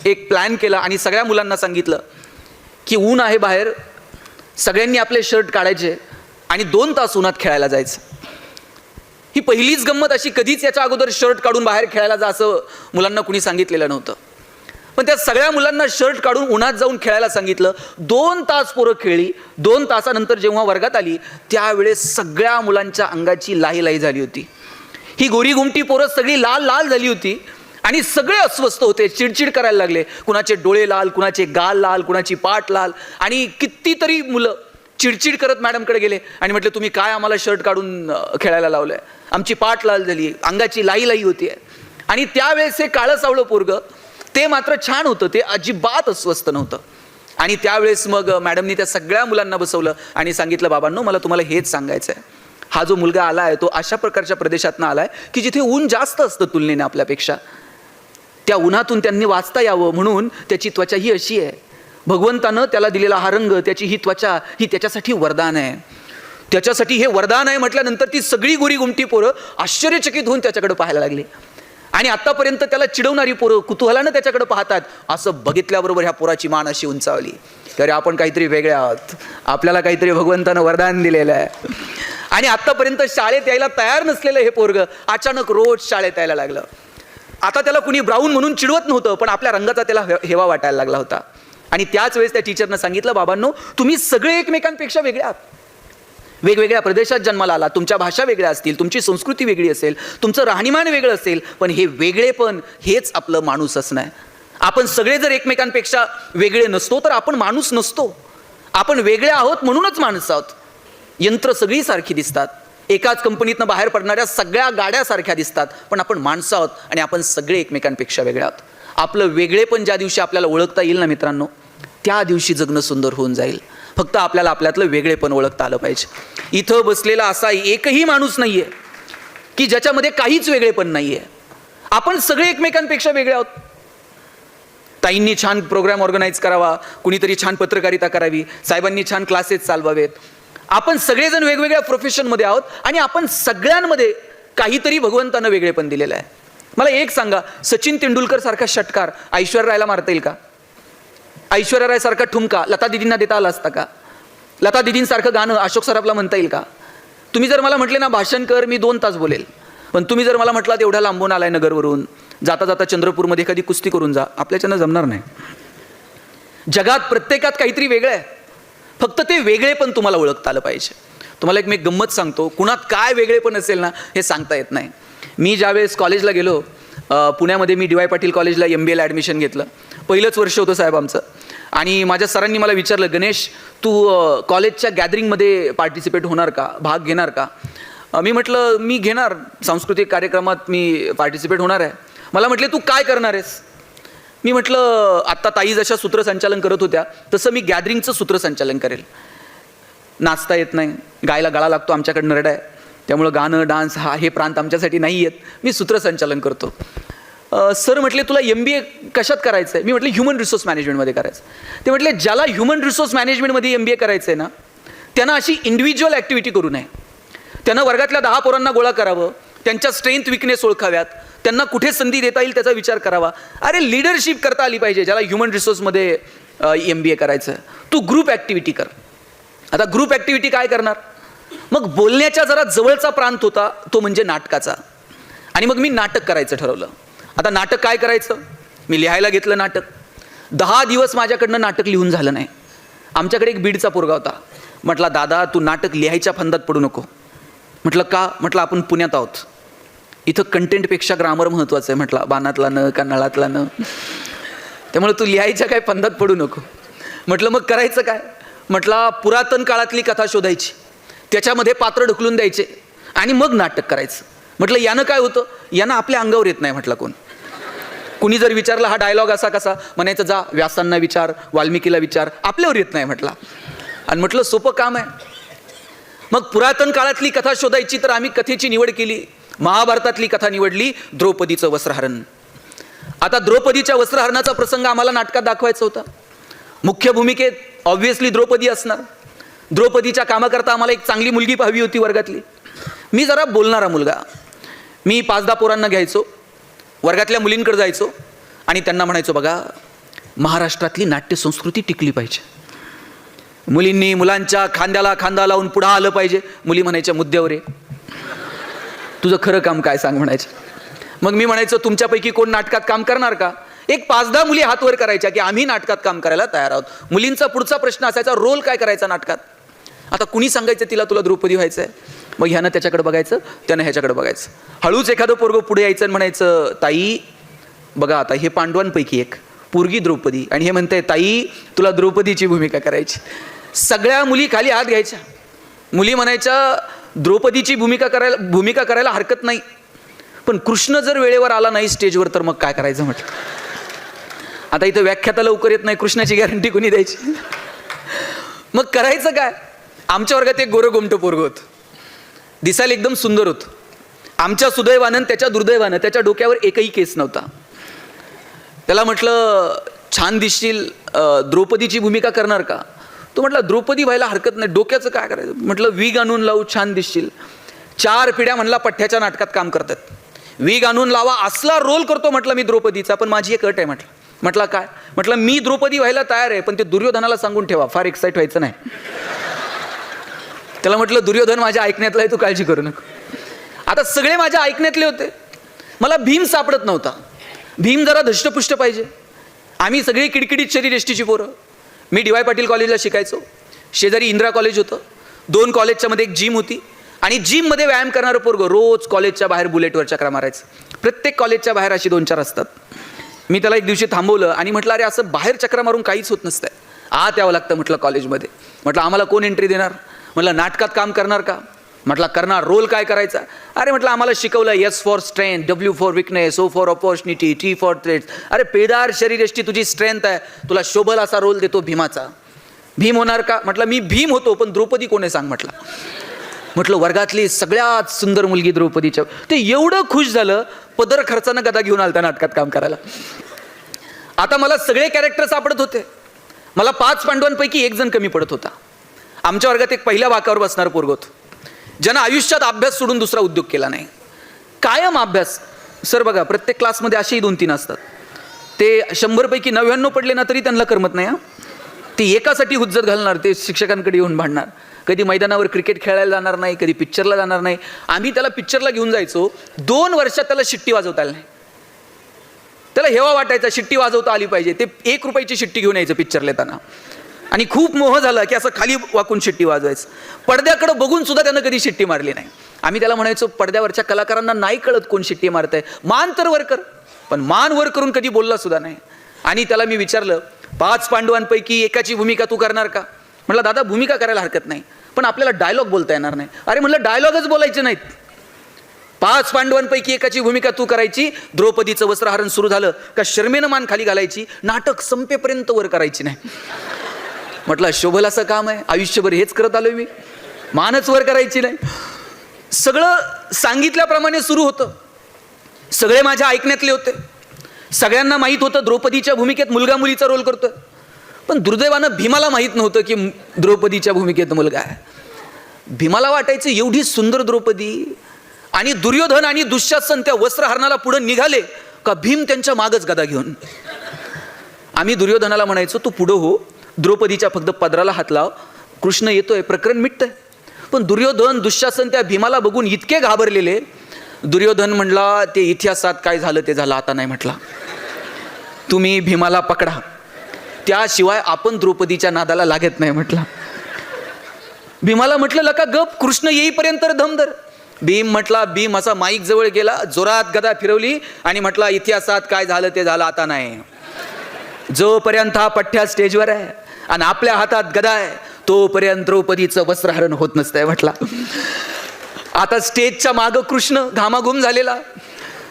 एक प्लॅन केला आणि सगळ्या मुलांना सांगितलं की ऊन आहे बाहेर, सगळ्यांनी आपले शर्ट काढायचे आणि 2 तास उन्हात खेळायला जायचं. ही पहिलीच गंमत अशी. कधीच याच्या अगोदर शर्ट काढून बाहेर खेळायला जा असं मुलांना कुणी सांगितलेलं नव्हतं. पण त्या सगळ्या मुलांना शर्ट काढून उन्हात जाऊन खेळायला सांगितलं. 2 तास पोरं खेळली. 2 तासानंतर जेव्हा वर्गात आली त्यावेळेस सगळ्या मुलांच्या अंगाची लाही झाली होती. ही गोरी गुमटी पोरं सगळी लाल लाल झाली होती आणि सगळे अस्वस्थ होते, चिडचिड करायला लागले. कुणाचे डोळे लाल, कुणाचे गाल लाल, कुणाची पाठ लाल. आणि कितीतरी मुलं चिडचिड करत मॅडमकडे गेले आणि म्हटले, तुम्ही काय आम्हाला शर्ट काढून खेळायला लावलंय, आमची पाठ लाल झाली, अंगाची लाही होती. आणि त्यावेळेस हे काळं सावळं पोरगं ते मात्र छान होतं, ते अजिबात अस्वस्थ नव्हतं. आणि त्यावेळेस मग मॅडमनी त्या सगळ्या मुलांना बसवलं आणि सांगितलं, बाबांनो मला तुम्हाला हेच सांगायचं आहे, हा जो मुलगा आला आहे तो अशा प्रकारच्या प्रदेशातनं आला आहे की जिथे ऊन जास्त असतं तुलनेने आपल्यापेक्षा. त्या उन्हातून त्यांनी वाचता यावं म्हणून त्याची त्वचा ही अशी आहे. भगवंतानं त्याला दिलेला हा रंग, त्याची ही त्वचा, ही त्याच्यासाठी वरदान आहे. त्याच्यासाठी हे वरदान आहे म्हटल्यानंतर ती सगळी गोरी गुमटी पोरं आश्चर्यचकित होऊन त्याच्याकडे पाहायला लागली. आणि आतापर्यंत त्याला चिडवणारी पोरं कुतूहलानं त्याच्याकडे पाहतात. असं बघितल्याबरोबर ह्या पोराची मान अशी उंचावली की अरे आपण काहीतरी वेगळे आहोत, आपल्याला काहीतरी भगवंतानं वरदान दिलेलं आहे. आणि आतापर्यंत शाळेत यायला तयार नसलेलं हे पोरग अचानक रोज शाळेत यायला लागलं. आता त्याला कुणी ब्राऊन म्हणून चिडवत नव्हतं, पण आपल्या रंगाचा त्याला हेवा वाटायला लागला होता. आणि त्याच वेळेस त्या टीचरनं सांगितलं, बाबांनो तुम्ही सगळे एकमेकांपेक्षा वेगळे आहात, वेगवेगळ्या प्रदेशात जन्माला आला, तुमच्या भाषा वेगळ्या असतील, तुमची संस्कृती वेगळी असेल, तुमचं राहणीमान वेगळं असेल, पण हे वेगळेपण हेच आपलं माणूस असणं आहे. आपण सगळे जर एकमेकांपेक्षा वेगळे नसतो तर आपण माणूस नसतो. आपण वेगळे आहोत म्हणूनच माणसं आहोत. यंत्र सगळी सारखी दिसतात, एकाच कंपनीतनं बाहेर पडणाऱ्या सगळ्या गाड्या सारख्या दिसतात, पण आपण माणसं आहोत आणि आपण सगळे एकमेकांपेक्षा वेगळे आहोत. आपलं वेगळेपण ज्या दिवशी आपल्याला ओळखता येईल ना मित्रांनो, त्या दिवशी जगणं सुंदर होऊन जाईल. फक्त आपल्याला आपल्यातलं वेगळेपण ओळखता आलं पाहिजे. इथं बसलेला असा एकही माणूस नाहीये की ज्याच्यामध्ये काहीच वेगळेपण नाहीये. आपण सगळे एकमेकांपेक्षा वेगळे आहोत. ताईंनी छान प्रोग्राम ऑर्गनाईज करावा, कुणीतरी छान पत्रकारिता करावी, साहेबांनी छान क्लासेस चालवावेत. आपण सगळेजण वेगवेगळ्या प्रोफेशनमध्ये आहोत आणि आपण सगळ्यांमध्ये काहीतरी भगवंतानं वेगळेपण दिलेलं आहे. मला एक सांगा, सचिन तेंडुलकर सारखा षटकार ऐश्वर्या रायला मारता येईल का? ऐश्वर्या राय सारखा ठुमका लता दिदींना देता आला असता का? लता दिदींसारखं गाणं अशोक सराफला म्हणता येईल का? तुम्ही जर मला म्हटले ना भाषण कर, मी 2 तास बोलेल. पण तुम्ही जर मला म्हटलात एवढा लांबून आलाय नगरवरून, जाता जाता चंद्रपूरमध्ये एखादी कुस्ती करून जा, आपल्याच्यानं जमणार नाही. जगात प्रत्येकात काहीतरी वेगळं आहे, फक्त ते वेगळेपण तुम्हाला ओळखता आलं पाहिजे. तुम्हाला एक मी गंमत सांगतो, कुणात काय वेगळेपण असेल ना हे सांगता येत नाही. मी ज्यावेळेस कॉलेजला गेलो, पुण्यामध्ये मी DY पाटील कॉलेजला MBA ला ॲडमिशन घेतलं. पहिलंच वर्ष होतं साहेब आमचं. आणि माझ्या सरांनी मला विचारलं, गणेश तू कॉलेजच्या गॅदरिंगमध्ये पार्टिसिपेट होणार का, भाग घेणार का? मी म्हटलं मी घेणार, सांस्कृतिक कार्यक्रमात मी पार्टिसिपेट होणार आहे. मला म्हटले तू काय करणार आहेस? मी म्हटलं आत्ता ताई जशा सूत्रसंचालन करत होत्या तसं मी गॅदरिंगचं सूत्रसंचालन करेल. नाचता येत नाही, गायला गळा लागतो, आमच्याकडे नरडा आहे, त्यामुळं गाणं डान्स हे प्रांत आमच्यासाठी नाही आहेत, मी सूत्रसंचालन करतो. सर म्हटले तुला MBA कशात करायचं आहे? मी म्हटलं ह्युमन रिसोर्स मॅनेजमेंटमध्ये करायचं. ते म्हटले ज्याला ह्युमन रिसोर्स मॅनेजमेंटमध्ये MBA करायचं आहे ना, त्यांना अशी इंडिव्हिज्युअल ॲक्टिव्हिटी करू नये. त्यांना वर्गातल्या 10 पोरांना गोळा करावं, त्यांच्या स्ट्रेंथ विकनेस ओळखाव्यात, त्यांना कुठे संधी देता येईल त्याचा विचार करावा. अरे लीडरशिप करता आली पाहिजे ज्याला ह्युमन रिसोर्समध्ये MBA करायचं आहे. तू ग्रुप ॲक्टिव्हिटी कर. आता ग्रुप ॲक्टिव्हिटी काय करणार? मग बोलण्याच्या जरा जवळचा प्रांत होता तो म्हणजे नाटकाचा. आणि मग मी नाटक करायचं ठरवलं. आता नाटक काय करायचं? मी लिहायला घेतलं नाटक. 10 दिवस माझ्याकडनं नाटक लिहून झालं नाही. आमच्याकडे एक बीडचा पोरगा होता. म्हटला दादा तू नाटक लिहायच्या फंदात पडू नको. म्हटलं का? म्हटलं आपण पुण्यात आहोत, इथं कंटेंटपेक्षा ग्रामर महत्त्वाचं आहे. म्हटलं बाणातला न का नळातला न, त्यामुळे तू लिहायच्या काय फंदात पडू नको. म्हटलं मग करायचं काय? म्हटलं पुरातन काळातली कथा शोधायची, त्याच्यामध्ये पात्र ढकलून द्यायचे आणि मग नाटक करायचं. म्हटलं यानं काय होतं? यानं आपल्या अंगावर येत नाही. म्हटलं कुणी जर विचारलं हा डायलॉग असा कसा, म्हणायचं जा व्यासांना विचार, वाल्मिकीला विचार, आपल्यावर येत नाही. म्हटलं आणि म्हटलं सोपं काम आहे. मग पुरातन काळातली कथा शोधायची तर आम्ही कथेची निवड केली. महाभारतातली कथा निवडली, द्रौपदीचं वस्त्रहरण. आता द्रौपदीच्या वस्त्रहरणाचा प्रसंग आम्हाला नाटकात दाखवायचा होता. मुख्य भूमिकेत ऑब्व्हियसली द्रौपदी असणार. द्रौपदीच्या कामाकरता आम्हाला एक चांगली मुलगी पाहावी होती वर्गातली. मी जरा बोलणारा मुलगा. मी 5-10 पोरांना घ्यायचो, वर्गातल्या मुलींकडे जायचो आणि त्यांना म्हणायचो बघा महाराष्ट्रातली नाट्य संस्कृती टिकली पाहिजे. मुलींनी मुलांच्या खांद्याला खांदा लावून पुढं आलं पाहिजे. मुली म्हणायच्या मुद्द्यावर आहे, तुझं खरं काम काय सांग म्हणायचं. मग मी म्हणायचं तुमच्यापैकी कोण नाटकात काम करणार का? एक 5-10 मुली हात वर करायच्या की आम्ही नाटकात काम करायला तयार आहोत. मुलींचा पुढचा प्रश्न असायचा रोल काय करायचा नाटकात. आता कुणी सांगायचं तिला तुला द्रौपदी व्हायचं आहे. मग ह्यानं त्याच्याकडे बघायचं, त्यानं ह्याच्याकडे बघायचं. हळूच एखादं पोरगं पुढे यायचं आणि म्हणायचं ताई बघा आता हे पांडवांपैकी एक पोरगी द्रौपदी, आणि हे म्हणते ताई तुला द्रौपदीची भूमिका करायची. सगळ्या मुली खाली हात घ्यायच्या. मुली म्हणायच्या द्रौपदीची भूमिका करायला हरकत नाही, पण कृष्ण जर वेळेवर आला नाही स्टेजवर तर मग काय करायचं म्हटलं. आता इथं व्याख्याता लवकर येत नाही, कृष्णाची गॅरंटी कोणी द्यायची. मग करायचं काय. आमच्या वर्गात एक गोरं गोमटं पोरगं होतं, दिसायला एकदम सुंदर होतं. आमच्या सुदैवानं त्याच्या दुर्दैवानं त्याच्या डोक्यावर एकही केस नव्हता. त्याला म्हटलं छान दिसशील, द्रौपदीची भूमिका करणार का? तो म्हटला द्रौपदी व्हायला हरकत नाही, डोक्याचं काय करायचं. म्हटलं विग आणून लावू, छान दिसशील. 4 पिढ्या म्हणला पठ्ठ्याच्या नाटकात काम करतात, विग आणून लावा, असला रोल करतो म्हटलं मी द्रौपदीचा, पण माझी एक अट आहे म्हटलं. म्हटलं काय? म्हटलं मी द्रौपदी व्हायला तयार आहे, पण ते दुर्योधनाला सांगून ठेवा, फार एक्साइट व्हायचं नाही. त्याला म्हटलं दुर्योधन माझ्या ऐकण्यातला आहे, तू काळजी करू नको. आता सगळे माझ्या ऐकण्यातले होते, मला भीम सापडत नव्हता. भीम जरा धष्टपुष्ट पाहिजे. आम्ही सगळी किडकिडीत शरीर एसटीची पोरं. मी डी वाय पाटील कॉलेजला शिकायचो, शेजारी इंदिरा कॉलेज होतं. 2 कॉलेजच्या मध्ये एक जिम होती, आणि जिममध्ये व्यायाम करणारं पोरगं रोज कॉलेजच्या बाहेर बुलेटवर चक्रा मारायचं. प्रत्येक कॉलेजच्या बाहेर अशी 2-4 असतात. मी त्याला एक दिवशी थांबवलं आणि म्हटलं अरे असं बाहेर चक्रा मारून काहीच होत नसतंय, आत यावं लागतं म्हटलं कॉलेजमध्ये. म्हटलं आम्हाला कोण एंट्री देणार? म्हटलं नाटकात काम करणार का? म्हटलं करणार. रोल काय करायचा? अरे म्हटलं आम्हाला शिकवलं S for strength, W for weakness, O for opportunity, T for threats. अरे पेदार शरीरयष्टी तुझी स्ट्रेंथ आहे, तुला शोभल असा रोल देतो भीमाचा. भीम होणार का? म्हटलं मी भीम होतो, पण द्रौपदी कोण आहे सांग म्हटलं. म्हटलं वर्गातली सगळ्यात सुंदर मुलगी द्रौपदीच्या. ते एवढं खुश झालं, पदर खर्चानं गदा घेऊन आलता नाटकात काम करायला. आता मला सगळे कॅरेक्टर सापडत होते. मला 5 पांडवांपैकी एक जण कमी पडत होता. आमच्या वर्गात एक पहिल्या वाकावर बसणार पोरगं होतं, ज्यानं आयुष्यात अभ्यास सोडून दुसरा उद्योग केला नाही. कायम अभ्यास. सर बघा प्रत्येक क्लासमध्ये असेही 2-3 असतात, ते 100 पैकी 99 पडले ना तरी त्यांना करमत नाही. ते एकासाठी हुज्जत घालणार, ते शिक्षकांकडे येऊन भांडणार. कधी मैदानावर क्रिकेट खेळायला जाणार नाही, कधी पिक्चरला जाणार नाही. आम्ही त्याला पिक्चरला घेऊन जायचो, 2 वर्षात त्याला शिट्टी वाजवता आली नाही. त्याला हेवा वाटायचा शिट्टी वाजवता आली पाहिजे. ते 1 रुपयाची शिट्टी घेऊन यायचं पिक्चरला येताना, आणि खूप मोह झाला की असं खाली वाकून शिट्टी वाजवायचं. पडद्याकडे बघून सुद्धा त्यानं कधी शिट्टी मारली नाही. आम्ही त्याला म्हणायचो पडद्यावरच्या कलाकारांना नाही कळत कोण शिट्टी मारतंय, मान तर वर कर. पण मान वर करून कधी बोलला सुद्धा नाही. आणि त्याला मी विचारलं 5 पांडवांपैकी एकाची भूमिका तू करणार का? म्हटलं दादा भूमिका करायला हरकत नाही, पण आपल्याला डायलॉग बोलता येणार नाही. अरे म्हटलं डायलॉगच बोलायचे नाहीत. 5 पांडवांपैकी एकाची भूमिका तू करायची. द्रौपदीचं वस्त्रहरण सुरू झालं का शर्मेनं मान खाली घालायची, नाटक संपेपर्यंत वर करायची नाही. म्हटलं शोभल असं काम आहे, आयुष्यभर हेच करत आलोय मी, मानच वर करायची नाही. सगळं सांगितल्याप्रमाणे सुरू होतं. सगळे माझ्या ऐकण्यातले होते. सगळ्यांना माहीत होतं द्रौपदीच्या भूमिकेत मुलगा मुलीचा रोल करतोय. पण दुर्दैवानं भीमाला माहीत नव्हतं की द्रौपदीच्या भूमिकेत मुलगा आहे. भीमाला वाटायचं एवढी सुंदर द्रौपदी, आणि दुर्योधन आणि दुःशासन त्या वस्त्रहरणाला पुढे निघाले का भीम त्यांच्या मागच गदा घेऊन. आम्ही दुर्योधनाला म्हणायचो तू पुढं हो, द्रौपदीच्या फक्त पदराला हात लाव, कृष्ण येतोय, प्रकरण मिटतंय. पण दुर्योधन दुःशासन त्या भीमाला बघून इतके घाबरलेले. दुर्योधन म्हणला ते इतिहासात काय झालं ते झालं, आता नाही म्हटला. तुम्ही भीमाला पकडा, त्याशिवाय आपण द्रौपदीच्या नादाला लागत नाही म्हटला. भीमाला म्हटलं लका गप, कृष्ण येईपर्यंत धमधर. भीम म्हटला, भीम असा माईक जवळ गेला, जोरात गदा फिरवली आणि म्हटला इतिहासात काय झालं ते झालं, आता नाही. जोपर्यंत हा पठ्ठ्या स्टेजवर आहे आणि आपल्या हातात गदा आहे तोपर्यंत द्रौपदीचं वस्त्रहरण होत नसतंय म्हटला. आता स्टेजच्या मागं कृष्ण घामाघूम झालेला.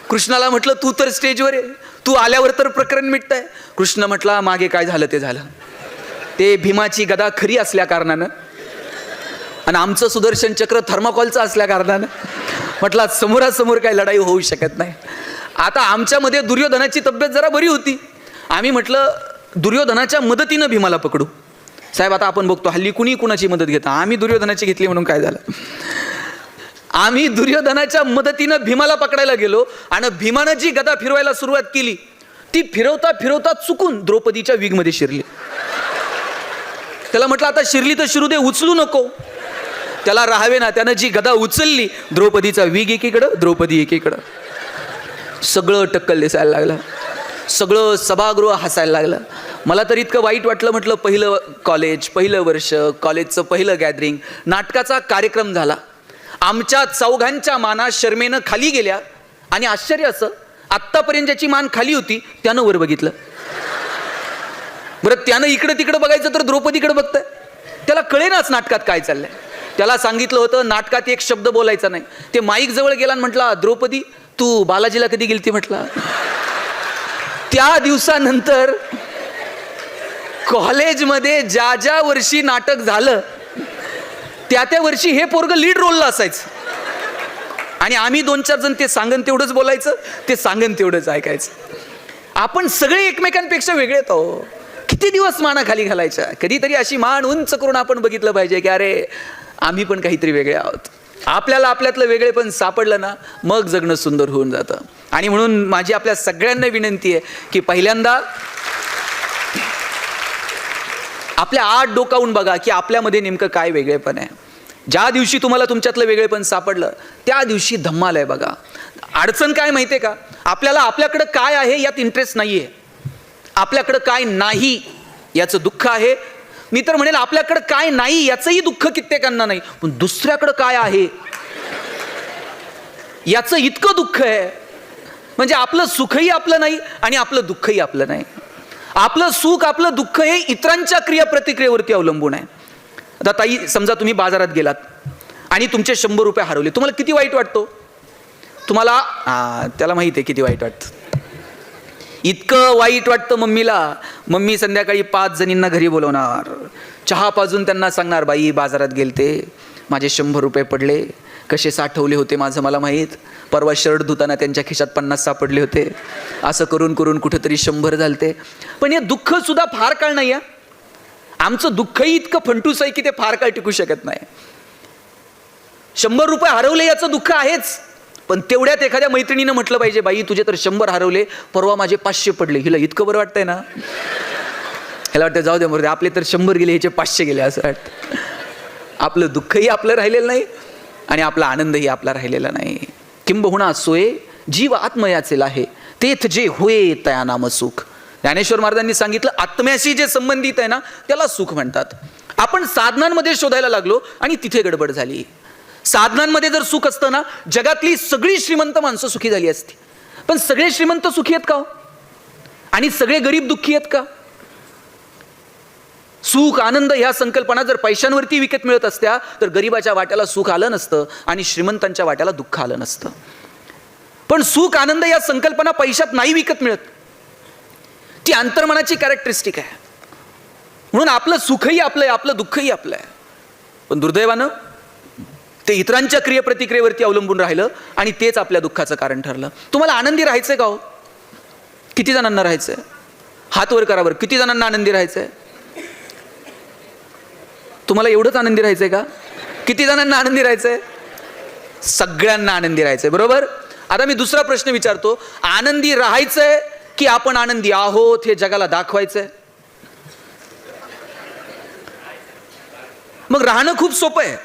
कृष्णाला म्हटलं तू तर स्टेजवर आहे, तू आल्यावर तर प्रकरण मिटतंय. कृष्ण म्हटला मागे काय झालं ते झालं. ते भीमाची गदा खरी असल्या कारणानं आणि आमचं सुदर्शन चक्र थर्माकॉलचं असल्या कारणानं म्हटलं समोरासमोर काही लढाई होऊ शकत नाही. आता आमच्यामध्ये दुर्योधनाची तब्येत जरा बरी होती. आम्ही म्हटलं दुर्योधनाच्या मदतीनं भीमाला पकडू. साहेब आता आपण बघतो हल्ली कुणी कुणाची मदत घेता, आम्ही दुर्योधनाची घेतली म्हणून काय झालं. आम्ही दुर्योधनाच्या मदतीनं भीमाला पकडायला गेलो आणि भीमानं जी गदा फिरवायला सुरुवात केली ती फिरवता फिरवता चुकून द्रौपदीच्या विगमध्ये शिरली. त्याला म्हटलं आता शिरली तर शिरू दे, उचलू नको. त्याला राहावे ना, त्यानं जी गदा उचलली, द्रौपदीचा विग एकीकडं, द्रौपदी एकीकडं. सगळं टक्कल दिसायला लागलं, सगळं सभागृह हसायला लागलं. मला तर इतकं वाईट वाटलं. म्हटलं पहिलं कॉलेज, पहिलं वर्ष, कॉलेजचं पहिलं गॅदरिंग, नाटकाचा कार्यक्रम झाला. आमच्या चौघांच्या माना शर्मेनं खाली गेल्या. आणि आश्चर्य असं, आत्तापर्यंत ज्याची मान खाली होती त्यानं वर बघितलं. बरं, त्यानं इकडं तिकडं बघायचं तर द्रौपदीकडे बघतंय. त्याला कळेनाच नाटकात काय चाललंय. त्याला सांगितलं होतं नाटकात एक शब्द बोलायचा नाही. ते माईक जवळ गेला आणि म्हटला, द्रौपदी तू बालाजीला कधी गेलती म्हटला. त्या दिवसानंतर कॉलेजमध्ये ज्या ज्या वर्षी नाटक झालं त्या वर्षी हे पोरगं लीड रोलला असायचं. आणि आम्ही 2-4 जण ते सांगन तेवढंच बोलायचं, ते सांगन तेवढंच ऐकायचं. आपण सगळे एकमेकांपेक्षा वेगळे आहोत. किती दिवस माना खाली घालायच्या. कधीतरी अशी मान उंच करून आपण बघितलं पाहिजे की अरे आम्ही पण काहीतरी वेगळे आहोत. आपल्याला आपल्यातलं वेगळेपण सापडलं ना, मग जगणं सुंदर होऊन जातं. आणि म्हणून माझी आपल्या सगळ्यांना विनंती आहे की पहिल्यांदा आपल्या आत डोकावून बघा की आपल्यामध्ये नेमकं काय वेगळेपण आहे. ज्या दिवशी तुम्हाला तुमच्यातलं वेगळेपण सापडलं त्या दिवशी धम्माल आहे बघा. अडचण काय माहिती आहे का, आपल्याला आपल्याकडं काय आहे यात इंटरेस्ट नाही आहे. आपल्याकडं काय नाही याचं दुःख आहे. मी तर म्हणेल आपल्याकडं काय नाही याचंही दुःख कित्येकांना नाही, पण दुसऱ्याकडं काय आहे याचं इतकं दुःख आहे. म्हणजे आपलं सुखही आपलं नाही आणि आपलं दुःखही आपलं नाही. आपलं सुख आपलं दुःख हे इतरांच्या क्रियाप्रतिक्रियेवरती अवलंबून आहे. आता ताई, समजा तुम्ही बाजारात गेलात आणि तुमचे 100 रुपये हरवले, तुम्हाला किती वाईट वाटतो? तुम्हाला त्याला माहिती आहे किती वाईट वाटतं. इतकं वाईट वाटतं मम्मीला. मम्मी संध्याकाळी 5 जणींना घरी बोलवणार, चहा पाजून त्यांना सांगणार, बाई बाजारात गेलते, माझे 100 रुपये पडले, कसे साठवले होते माझं मला माहीत, परवा शर्ट धुताना त्यांच्या खिशात 50 सापडले होते, असं करून करून कुठेतरी 100 झालते. पण हे दुःख सुद्धा फार काळ नाही आहे. आमचं दुःखही इतकं फंटूस आहे की ते फार काळ टिकू शकत नाही. 100 रुपये हरवले याचं दुःख आहेच, पण तेवढ्यात एखाद्या मैत्रिणीनं म्हटलं पाहिजे, बाई तुझे तर 100 हरवले, परवा माझे 500 पडले. हिला इतकं बरं वाटतंय ना, ह्याला वाटतं जाऊ दे मरू दे, आपले तर 100 गेले, ह्याचे 500 गेले असं वाटतं. आपलं दुःखही आपलं राहिलेलं नाही आणि आपला आनंदही आपला राहिलेला नाही. किंबहुना सोये जीव आत्मयाचे आहे, तेथ जे होय तया नाम सुख. ज्ञानेश्वर महाराजांनी सांगितलं, आत्म्याशी जे संबंधित आहे ना त्याला सुख म्हणतात. आपण साधनांमध्ये शोधायला लागलो आणि तिथे गडबड झाली. साधनांमध्ये जर सुख असतं ना, जगातली सगळी श्रीमंत माणसं सुखी झाली असती. पण सगळे श्रीमंत सुखी आहेत का? आणि सगळे गरीब दुःखी आहेत का? सुख आनंद ह्या संकल्पना जर पैशांवरती विकत मिळत असत्या तर गरीबाच्या वाट्याला सुख आलं नसतं आणि श्रीमंतांच्या वाट्याला दुःख आलं नसतं. पण सुख आनंद या संकल्पना पैशात नाही विकत मिळत. ती अंतर्मनाची कॅरेक्टरिस्टिक आहे. म्हणून आपलं सुखही आपलं आहे, आपलं दुःखही आपलं आहे. पण दुर्दैवानं ते इतरांच्या क्रियाप्रतिक्रियेवरती अवलंबून राहिलं आणि तेच आपल्या दुःखाचं कारण ठरलं. तुम्हाला आनंदी राहायचंय का हो? किती जणांना राहायचंय? हात वर करा बरं. किती जणांना आनंदी राहायचंय? तुम्हाला एवढंच आनंदी राहायचंय का? किती जणांना आनंदी राहायचंय? सगळ्यांना आनंदी राहायचंय, बरोबर. आता मी दुसरा प्रश्न विचारतो, आनंदी राहायचंय की आपण आनंदी आहोत हे जगाला दाखवायचंय? मग राहणं खूप सोपं आहे.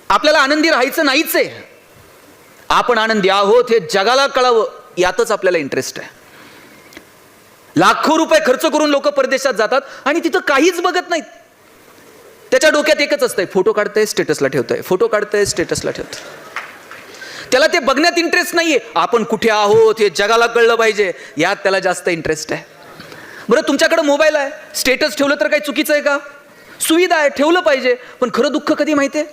आपल्याला आनंदी राहायचं नाहीच आहे, आपण आनंदी आहोत हे जगाला कळावं यातच आपल्याला इंटरेस्ट आहे. लाखो रुपये खर्च करून लोक परदेशात जातात आणि तिथं काहीच बघत नाहीत. त्याच्या डोक्यात एकच असतंय, फोटो काढतंय स्टेटसला ठेवतंय, फोटो काढतंय स्टेटसला ठेवतंय. त्याला ते बघण्यात इंटरेस्ट नाहीये, आपण कुठे आहोत हे जगाला कळलं पाहिजे यात त्याला जास्त इंटरेस्ट आहे. बरं, तुमच्याकडे मोबाईल आहे, स्टेटस ठेवलं तर काही चुकीचं आहे का? सुविधा आहे, ठेवलं पाहिजे. पण खरं दुःख कधी माहितीये?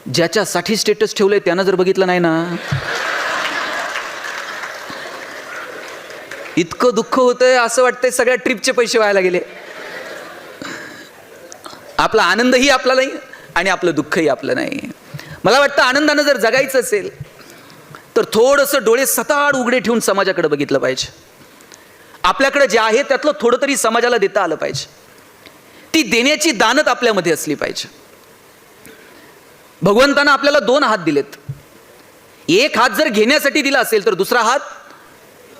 ज्याच्यासाठी स्टेटस ठेवलंय त्यानं जर बघितलं नाही ना, इतकं दुःख होतंय, असं वाटतंय सगळ्या ट्रिपचे पैसे व्हायला गेले. आपला आनंदही आपला नाही आणि आपलं दुःखही आपलं नाही. मला वाटतं आनंदानं जर जगायचं असेल तर थोडंसं डोळे सताड उघडे ठेवून समाजाकडे बघितलं पाहिजे. आपल्याकडे जे आहे त्यातलं थोडं तरी समाजाला देता आलं पाहिजे. ती देण्याची दानत आपल्यामध्ये असली पाहिजे. भगवंतानं आपल्याला 2 हात दिलेत. एक हात जर घेण्यासाठी दिला असेल तर दुसरा हात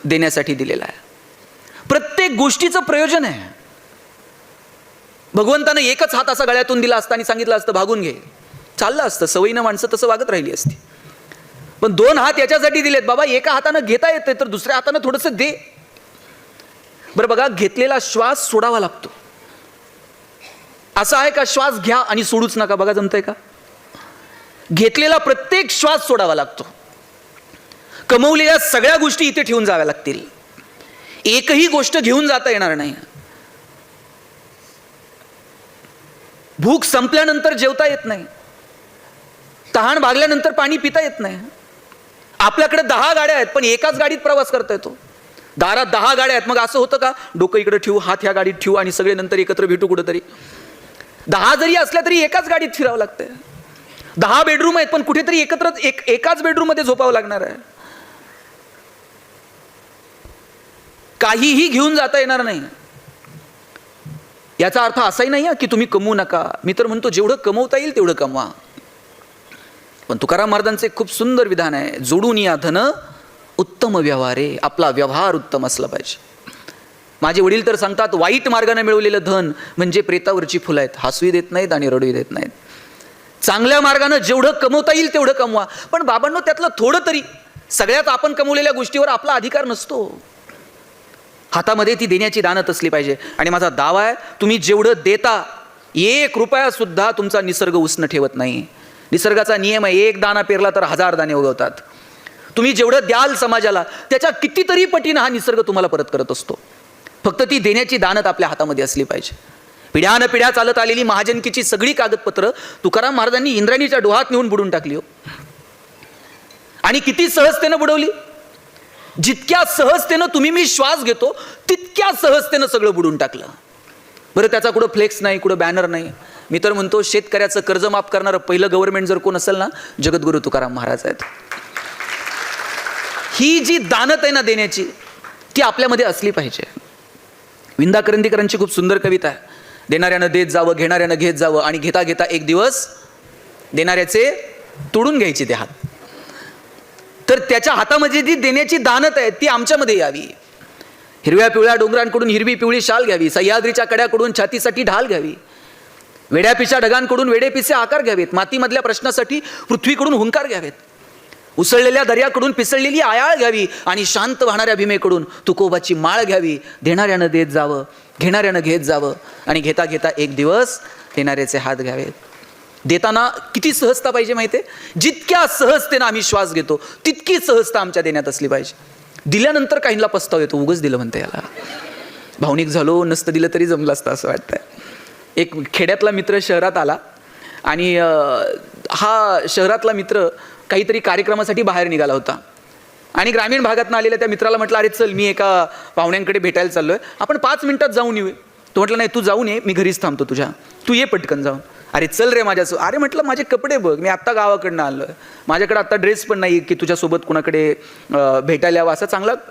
देण्यासाठी दिलेला आहे. प्रत्येक गोष्टीचं प्रयोजन आहे. भगवंतानं एकच हात असा गळ्यातून दिला असता आणि सांगितलं असतं भागून घे, चाललं असतं. सवयीनं माणसं तसं वागत राहिली असती. पण 2 हात याच्यासाठी दिलेत, बाबा एका हातानं घेता येते तर दुसऱ्या हातानं थोडंसं दे. बरं बघा, घेतलेला श्वास सोडावा लागतो. असं आहे का श्वास घ्या आणि सोडूच नका? बघा जमतंय का? घेतलेला प्रत्येक श्वास सोडावा लागतो. कमवलेल्या सगळ्या गोष्टी इथे ठेवून जाव्या लागतील. एकही गोष्ट घेऊन जाता येणार नाही. भूक संपल्यानंतर जेवता येत नाही. तहान भागल्यानंतर पाणी पिता येत नाही. आपल्याकडे 10 गाड्या आहेत पण एकाच गाडीत प्रवास करता येतो. दारात 10 गाड्या आहेत, मग असं होतं का डोकं इकडे ठेवू, हात ह्या गाडीत ठेवू आणि सगळे नंतर एकत्र भेटू कुठेतरी? 10 जरी असल्या तरी एकाच गाडीत फिरावं लागतंय. 10 बेडरूम आहेत पण कुठेतरी एकत्र एकाच बेडरूम मध्ये झोपावं लागणार आहे. काहीही घेऊन जाता येणार नाही. याचा अर्थ असाही नाही की तुम्ही कमवू नका. मी तर म्हणतो जेवढं कमवता येईल तेवढं कमवा. पण तुकाराम महाराजांचं एक खूप सुंदर विधान आहे, जोडून या धन उत्तम व्यवहारे. आपला व्यवहार उत्तम असला पाहिजे. माझे वडील तर सांगतात, वाईट मार्गाने मिळवलेलं धन म्हणजे प्रेतावरची फुलं आहेत, हसवी देत नाहीत आणि रडवी देत नाहीत. चांगल्या मार्गाने जेवढं कमवता येईल तेवढं कमवा. पण बाबांनो, त्यातलं थोडं तरी, सगळ्यात आपण कमवलेल्या गोष्टीवर आपला अधिकार नसतो. हातामध्ये ती देण्याची दानत असली पाहिजे. आणि माझा दावा आहे, तुम्ही जेवढं देता 1 रुपया सुद्धा तुमचा निसर्ग उष्ण ठेवत नाही. निसर्गाचा नियम आहे, 1 दाणा पेरला तर 1000 दाणे उगवतात. तुम्ही जेवढं द्याल समाजाला त्याच्या कितीतरी पटीनं हा निसर्ग तुम्हाला परत करत असतो. फक्त ती देण्याची दानत आपल्या हातामध्ये असली पाहिजे. पिढ्यानं पिढ्या चालत आलेली महाजनकीची सगळी कागदपत्र तुकाराम महाराजांनी इंद्राणीच्या डोहात नेऊन बुडून टाकली हो. आणि किती सहजतेनं बुडवली. जितक्या सहजतेनं तुम्ही मी श्वास घेतो तितक्या सहजतेनं सगळं बुडून टाकलं. बरं, त्याचा कुठं फ्लेक्स नाही, कुठं बॅनर नाही. मी तर म्हणतो शेतकऱ्याचं कर्ज माफ करणारं पहिलं गव्हर्नमेंट जर कोण असेल ना, जगद्गुरु तुकाराम महाराज आहेत. ही जी दानत आहे ना देण्याची, ती आपल्यामध्ये असली पाहिजे. विंदा करंदीकरांची खूप सुंदर कविता आहे, देणाऱ्यानं देत जावं, घेणाऱ्यानं घेत जावं आणि घेता घेता एक दिवस देणाऱ्याचे तोडून घ्यायचे ते हात. तर त्याच्या हातामध्ये जी देण्याची दानत आहे ती आमच्यामध्ये यावी. हिरव्या पिवळ्या डोंगरांकडून हिरवी पिवळी शाल घ्यावी, सह्याद्रीच्या कड्याकडून छातीसाठी ढाल घ्यावी, वेड्यापिशा ढगांकडून वेडेपिसे आकार घ्यावेत, मातीमधल्या प्रश्नासाठी पृथ्वीकडून हुंकार घ्यावेत, उसळलेल्या दर्याकडून पिसळलेली आयाळ घ्यावी आणि शांत वाहणाऱ्या भीमेकडून तुकोबाची माळ घ्यावी. देणाऱ्यानं देत जावं, घेणाऱ्यानं घेत जावं आणि घेता घेता एक दिवस देणाऱ्याचे हात घ्यावेत. देताना किती सहजता पाहिजे माहिती आहे? जितक्या सहजतेनं आम्ही श्वास घेतो तितकी सहजता आमच्या देण्यात असली पाहिजे. दिल्यानंतर काहींना पस्ताव येतो, उगच दिलं म्हणते याला, भावनिक झालो, नसतं दिलं तरी जमलं असतं असं वाटतंय. एक खेड्यातला मित्र शहरात आला आणि हा शहरातला मित्र काहीतरी कार्यक्रमासाठी बाहेर निघाला होता आणि ग्रामीण भागातून आलेल्या त्या मित्राला म्हटलं, अरे चल मी एका पाहुण्यांकडे भेटायला चाललोय, आपण 5 मिनिटात जाऊन येऊ. तो म्हटलं, नाही तू जाऊन ये, मी घरीच थांबतो तुझ्या, तू ये पटकन जाऊन. अरे चल रे माझ्यासोबत. अरे म्हटलं माझे कपडे बघ, मी आत्ता गावाकडनं आलोय, माझ्याकडे आत्ता ड्रेस पण नाही की तुझ्यासोबत कुणाकडे भेटायला यावं, असं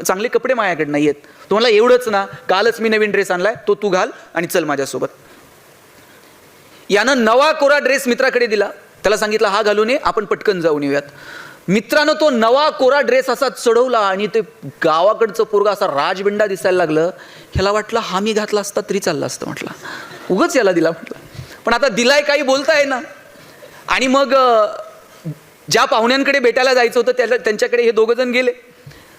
चांगले कपडे माझ्याकडे नाही आहेत. तो म्हणला, एवढंच ना, कालच मी नवीन ड्रेस आणलाय, तो तू घाल आणि चल माझ्यासोबत. यानं नवा कोरा ड्रेस मित्राकडे दिला, त्याला सांगितलं हा घालून ये, आपण पटकन जाऊन येऊयात. मित्रानं तो नवा कोरा ड्रेस असा चढवला आणि ते गावाकडचं पोरगा असा राजबिंडा दिसायला लागलं. ह्याला वाटलं हा मी घातला असता तरी चाललं असतं. म्हटलं उगच याला दिला म्हटलं, पण आता दिलाय काही बोलताय ना. आणि मग ज्या पाहुण्यांकडे भेटायला जायचं होतं त्यांच्याकडे हे 2 जण गेले.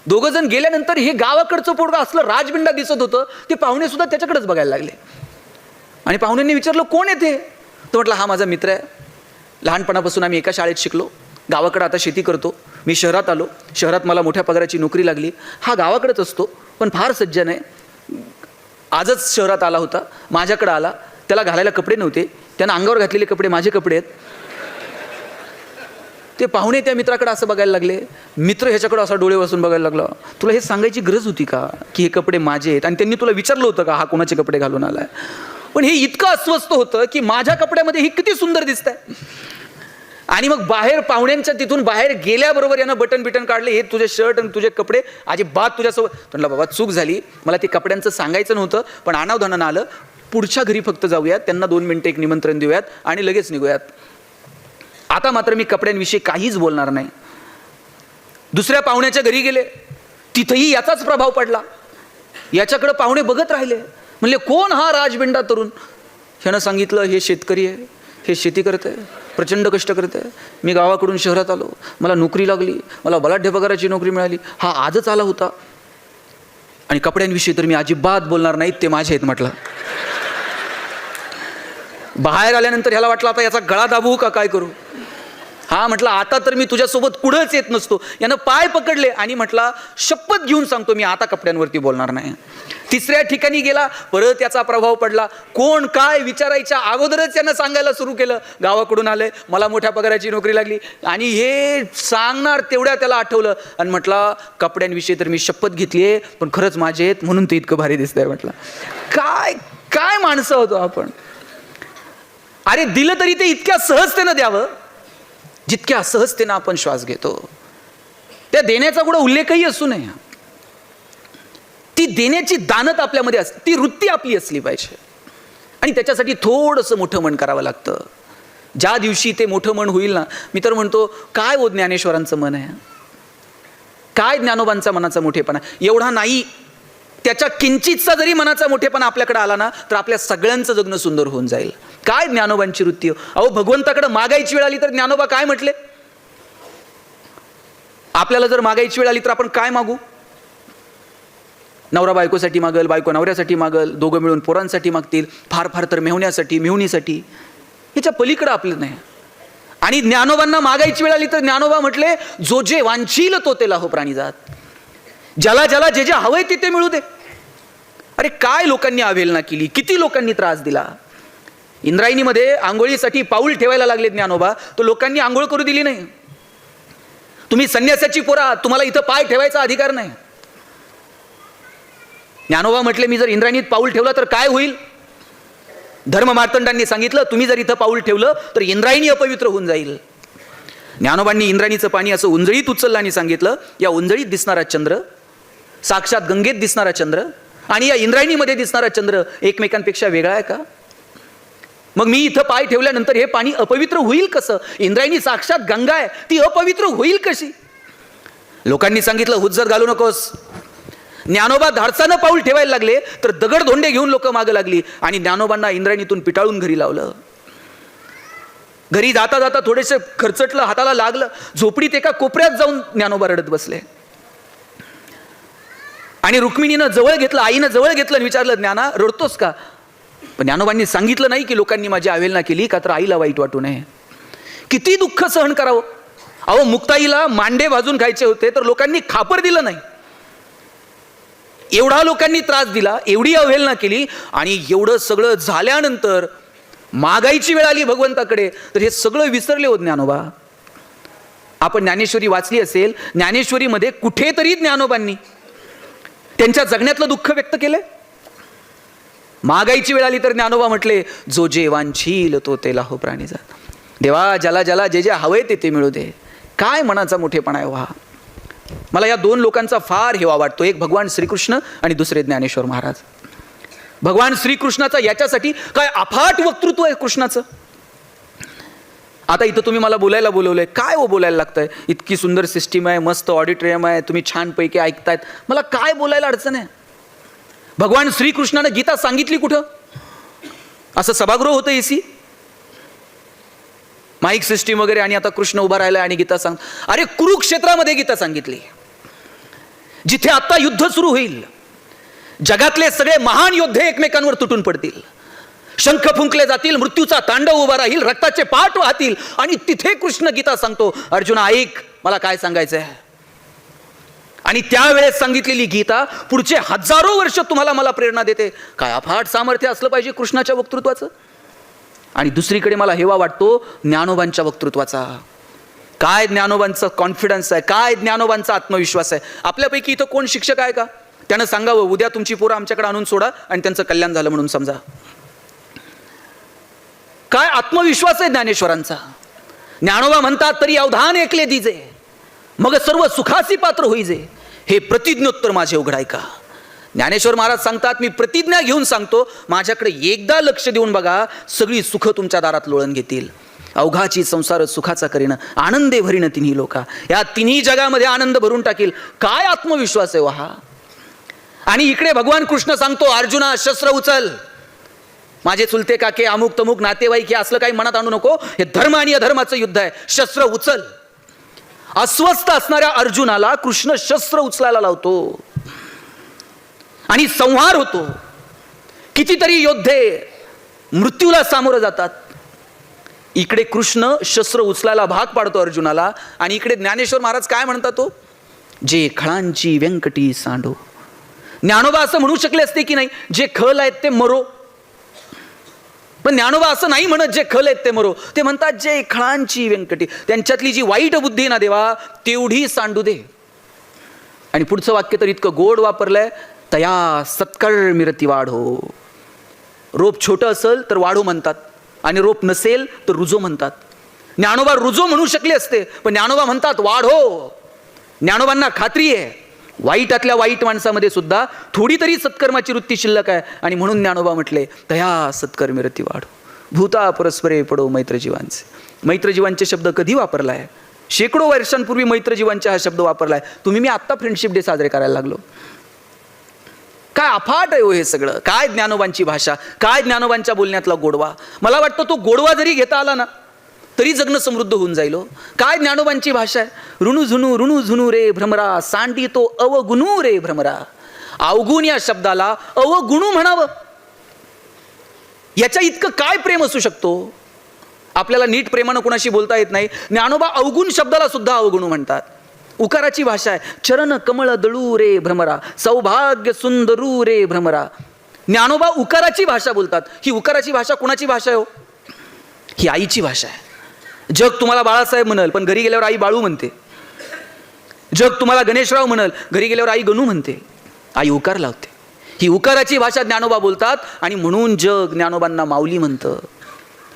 2 जण गेल्यानंतर हे गावाकडचं पोरगा असलं राजबिंडा दिसत होतं, ते पाहुणे सुद्धा त्याच्याकडेच बघायला लागले. आणि पाहुण्यांनी विचारलं कोण येते? तो म्हटलं हा माझा मित्र आहे, लहानपणापासून आम्ही एका शाळेत शिकलो, गावाकडे आता शेती करतो, मी शहरात आलो, शहरात मला मोठ्या पगाराची नोकरी लागली. हा गावाकडेच असतो पण फार सज्जन आहे, आजच शहरात आला होता, माझ्याकडे आला, त्याला घालायला कपडे नव्हते, त्यानं अंगावर घातलेले कपडे माझे कपडे आहेत. ते पाहुणे त्या मित्राकडे असं बघायला लागले, मित्र ह्याच्याकडे असा डोळे वासून बघायला लागला. तुला हे सांगायची गरज होती का की हे कपडे माझे आहेत? आणि त्यांनी तुला विचारलं होतं का हा कोणाचे कपडे घालून आलाय? पण हे इतकं अस्वस्थ होतं की माझ्या कपड्यामध्ये ही किती सुंदर दिसतंय. आणि मग बाहेर पाहुण्यांच्या तिथून बाहेर गेल्याबरोबर यानं बटन काढले, हे तुझे शर्ट आणि तुझे कपडे अजिबात तुझ्यासोबत. म्हटलं बाबा चूक झाली, मला ते कपड्यांचं सांगायचं नव्हतं, पण अनावधानानं आलं, पुढच्या घरी फक्त जाऊयात, त्यांना 2 मिनिटं एक निमंत्रण देऊयात आणि लगेच निघूयात. आता मात्र मी कपड्यांविषयी काहीच बोलणार नाही. दुसऱ्या पाहुण्याच्या घरी गेले, तिथेही याचाच प्रभाव पडला. याच्याकडे पाहुणे बघत राहिले. म्हणले कोण हा राजबिंडा तरुण? ह्यानं सांगितलं हे शेतकरी आहे, हे शेती करत आहे, प्रचंड कष्ट करत आहे. मी गावाकडून शहरात आलो, मला नोकरी लागली, मला बलाढ्य पगाराची नोकरी मिळाली. हा आजच आला होता. आणि कपड्यांविषयी तर मी अजिबात बोलणार नाहीत, ते माझे आहेत म्हटलं. बाहेर आल्यानंतर ह्याला वाटलं आता याचा गळा दाबू का काय करू. हा म्हटलं आता तर मी तुझ्यासोबत कुठंच येत नसतो. यानं पाय पकडले आणि म्हटला शपथ घेऊन सांगतो मी आता कपड्यांवरती बोलणार नाही. तिसऱ्या ठिकाणी गेला, परत याचा प्रभाव पडला. कोण काय विचारायच्या अगोदरच यानं सांगायला सुरू केलं, गावाकडून आलंय, मला मोठ्या पगाराची नोकरी लागली. आणि हे सांगणार तेवढ्या त्याला आठवलं आणि म्हटला कपड्यांविषयी तर मी शपथ घेतलीये, पण खरंच माझे आहेत म्हणून ते इतकं भारी दिसतंय म्हटलं. काय काय माणसं होतो आपण. अरे दिलं तरी ते इतक्या सहजतेनं द्यावं जितक्या सहजतेनं आपण श्वास घेतो. त्या देण्याचा कुठं उल्लेखही असू नये. ती देण्याची दानत आपल्यामध्ये असते, ती वृत्ती आपली असली पाहिजे. आणि त्याच्यासाठी थोडंसं मोठं मन करावं लागतं. ज्या दिवशी ते मोठं मन होईल ना, मी तर म्हणतो काय हो ज्ञानेश्वरांचं मन आहे, काय ज्ञानोबांचा मनाचा मोठेपणा एवढा नाही. त्याच्या किंचितचा जरी मनाचा मोठेपणा आपल्याकडे आला ना तर आपल्या सगळ्यांचं जगणं सुंदर होऊन जाईल. काय ज्ञानोबांची वृत्ती. अहो भगवंताकडे मागायची वेळ आली तर ज्ञानोबा काय म्हटले. आपल्याला जर मागायची वेळ आली तर आपण काय मागू. नवरा बायकोसाठी मागल, बायको नवऱ्यासाठी मागल, दोघं मिळून पोरांसाठी मागतील, फार फार तर मेहुण्यासाठी मेहुणीसाठी. ह्याच्या पलीकडं आपलं नाही. आणि ज्ञानोबांना मागायची वेळ आली तर ज्ञानोबा म्हटले जो जे वांछील तो ते लाहो प्राणी जात. ज्याला ज्याला जे जे हवंय तिथे मिळू दे. अरे काय लोकांनी अवहेलना केली, किती लोकांनी त्रास दिला. इंद्रायणीमध्ये आंघोळीसाठी पाऊल ठेवायला लागले ज्ञानोबा, तर लोकांनी आंघोळ करू दिली नाही. तुम्ही संन्यासाची पोरा, तुम्हाला इथं पाय ठेवायचा अधिकार नाही. ज्ञानोबा म्हटले मी जर इंद्रायणीत पाऊल ठेवलं तर काय होईल. धर्म मार्तंडांनी सांगितलं तुम्ही जर इथं पाऊल ठेवलं तर इंद्रायणी अपवित्र होऊन जाईल. ज्ञानोबांनी इंद्रायणीचं पाणी असं उंजळीत उचललं आणि सांगितलं या उंजळीत दिसणारा चंद्र, साक्षात गंगेत दिसणारा चंद्र आणि या इंद्रायणीमध्ये दिसणारा चंद्र एकमेकांपेक्षा वेगळा आहे का. मग मी इथं पाय ठेवल्यानंतर हे पाणी अपवित्र होईल कसं. इंद्रायणी साक्षात गंगा आहे, ती अपवित्र होईल कशी. लोकांनी सांगितलं हुज्जत घालू नकोस. ज्ञानोबा धाडसानं पाऊल ठेवायला लागले तर दगड धोंडे घेऊन लोक मागे लागली आणि ज्ञानोबांना इंद्रायणीतून पिटाळून घरी लावलं. घरी जाता जाता थोडेसे खर्चटलं, हाताला लागलं, झोपडीत एका कोपऱ्यात जाऊन ज्ञानोबा रडत बसले. आणि रुक्मिणीनं जवळ घेतलं, आईनं जवळ घेतलं आणि विचारलं ज्ञाना रडतोस का. पण ज्ञानोबांनी सांगितलं नाही की लोकांनी माझी अवहेलना केली का तर आईला वाईट वाटू नये. किती दुःख सहन करावं. अहो मुक्ताईला मांडे भाजून खायचे होते तर लोकांनी खापर दिलं नाही. एवढा लोकांनी त्रास दिला, एवढी अवहेलना केली आणि एवढं सगळं झाल्यानंतर मागायची वेळ आली भगवंताकडे तर हे सगळं विसरले हो ज्ञानोबा. आपण ज्ञानेश्वरी वाचली असेल, ज्ञानेश्वरीमध्ये कुठेतरी ज्ञानोबांनी त्यांच्या जगण्यातलं दुःख व्यक्त केलंय. मागायची वेळ आली तर ज्ञानोबा म्हटले जो जे वांछील तो ते लाहो प्राणी जात. देवा ज्याला ज्याला जे जे हवंय ते ते मिळू दे. काय मनाचा मोठेपणा आहे व्हा. मला या दोन लोकांचा फार हेवा वाटतो. एक भगवान श्रीकृष्ण आणि दुसरे ज्ञानेश्वर महाराज. भगवान श्रीकृष्णाचा याच्यासाठी काय अफाट वक्तृत्व आहे कृष्णाचं. आता इथं तुम्ही मला बोलायला बोलवलंय, काय हो बोलायला लागतंय. इतकी सुंदर सिस्टीम आहे, मस्त ऑडिटोरियम आहे, तुम्ही छानपैकी ऐकतायत, मला काय बोलायला अडचण आहे. भगवान श्रीकृष्णानं गीता सांगितली कुठं. असं सभागृह होतं एसी, माईक सिस्टीम वगैरे आणि आता कृष्ण उभा राहिला आणि गीता सांग. अरे कुरुक्षेत्रामध्ये गीता सांगितली, जिथे आता युद्ध सुरू होईल. जगातले सगळे महान योद्धे एकमेकांवर तुटून पडतील, शंख फुंकले जातील, मृत्यूचा तांडव उभा राहील, रक्ताचे पाट वाहतील आणि तिथे कृष्ण गीता सांगतो अर्जुना ऐक मला काय सांगायचंय. आणि त्यावेळेस सांगितलेली गीता पुढचे हजारो वर्ष तुम्हाला मला प्रेरणा देते. काय अफाट सामर्थ्य असलं पाहिजे कृष्णाच्या वक्तृत्वाचं. आणि दुसरीकडे मला हेवा वाटतो ज्ञानोबांच्या वक्तृत्वाचा. काय ज्ञानोबांचा कॉन्फिडन्स आहे, काय ज्ञानोबांचा आत्मविश्वास आहे. आपल्यापैकी इथं कोण शिक्षक आहे का. त्यानं सांगावं उद्या तुमची पोरं आमच्याकडे आणून सोडा आणि त्यांचं कल्याण झालं म्हणून समजा. काय आत्मविश्वास आहे ज्ञानेश्वरांचा. ज्ञानोबा म्हणतात तरी अवधान ऐकले दिजे मग सर्व सुखासी पात्र होईजे, हे प्रतिज्ञोत्तर माझे उघडाय का. ज्ञानेश्वर महाराज सांगतात मी प्रतिज्ञा घेऊन सांगतो, माझ्याकडे एकदा लक्ष देऊन बघा, सगळी सुख तुमच्या दारात लोळण घेतील. अवघाची संसार सुखाचा करीन, आनंदे भरीन तिन्ही लोका. या तिन्ही जगामध्ये आनंद भरून टाकील. काय आत्मविश्वास आहे हा. आणि इकडे भगवान कृष्ण सांगतो, अर्जुना शस्त्र उचल. माझे चुलते काके, अमुक तमुक नातेवाईक, हे असलं काही मनात आणू नको. हे धर्म आणि अधर्माचं युद्ध आहे. शस्त्र उचल. अस्वस्थ असणाऱ्या अर्जुनाला कृष्ण शस्त्र उचलायला लावतो आणि संहार होतो. कितीतरी योद्धे मृत्यूला सामोरं जातात. इकडे कृष्ण शस्त्र उचलायला भाग पाडतो अर्जुनाला. आणि इकडे ज्ञानेश्वर महाराज काय म्हणतात, तो जे खळांची व्यंकटी सांडो. ज्ञानोबा असं म्हणू शकले असते की नाही, जे खल आहेत ते मरो. पण ज्ञानोबा असं नाही म्हणत जे खल आहेत ते मरो. ते म्हणतात जे खळांची व्यंकटी, त्यांच्यातली जी वाईट बुद्धी ना देवा, तेवढी सांडू दे. आणि पुढचं वाक्य तर इतकं गोड वापरलंय, तया सत्कर्मिरती वाढो. रोप छोटं असेल तर वाढो म्हणतात, आणि रोप नसेल तर रुजो म्हणतात. ज्ञानोबा रुजो म्हणू शकले असते, पण ज्ञानोबा म्हणतात वाढो. ज्ञानोबांना खात्री आहे वाईटातल्या वाईट माणसामध्ये सुद्धा थोडी तरी सत्कर्माची वृत्ती शिल्लक आहे. आणि म्हणून ज्ञानोबा म्हटले तया सत्कर्मिरती वाढो. भूता परस्परे पडो मैत्रजीवांचे. मैत्रजीवांचे शब्द कधी वापरलाय? शेकडो वर्षांपूर्वी मैत्रजीवांचे हा शब्द वापरलाय. तुम्ही मी आत्ता फ्रेंडशिप डे साजरे करायला लागलो. काय अफाट आहे हो हे सगळं. काय ज्ञानोबांची भाषा, काय ज्ञानोबांच्या बोलण्यातला गोडवा. मला वाटतं तो गोडवा जरी घेता आला ना तरी जगणं समृद्ध होऊन जाईल. काय ज्ञानोबांची भाषा आहे. ऋणू झुनू रे भ्रमरा, सांडी तो अवगुणू रे भ्रमरा. अवगुण या शब्दाला अवगुणू म्हणावं, याच्या इतकं काय प्रेम असू शकतो. आपल्याला नीट प्रेमानं कुणाशी बोलता येत नाही. ज्ञानोबा अवगुण शब्दाला सुद्धा अवगुणू म्हणतात. उकाराची भाषा आहे. चरण कमळ दळू रे भ्रमरा, सौभाग्य सुंदरू रे भ्रमरा. ज्ञानोबा उकाराची भाषा बोलतात. ही उकाराची भाषा कुणाची भाषा आहे हो? ही आईची भाषा आहे. जग तुम्हाला बाळासाहेब म्हणल, पण घरी गेल्यावर आई बाळू म्हणते. जग तुम्हाला गणेशराव म्हणल, घरी गेल्यावर आई गणू म्हणते. आई उकार लावते. ही उकाराची भाषा ज्ञानोबा बोलतात. आणि म्हणून जग ज्ञानोबांना माऊली म्हणतं.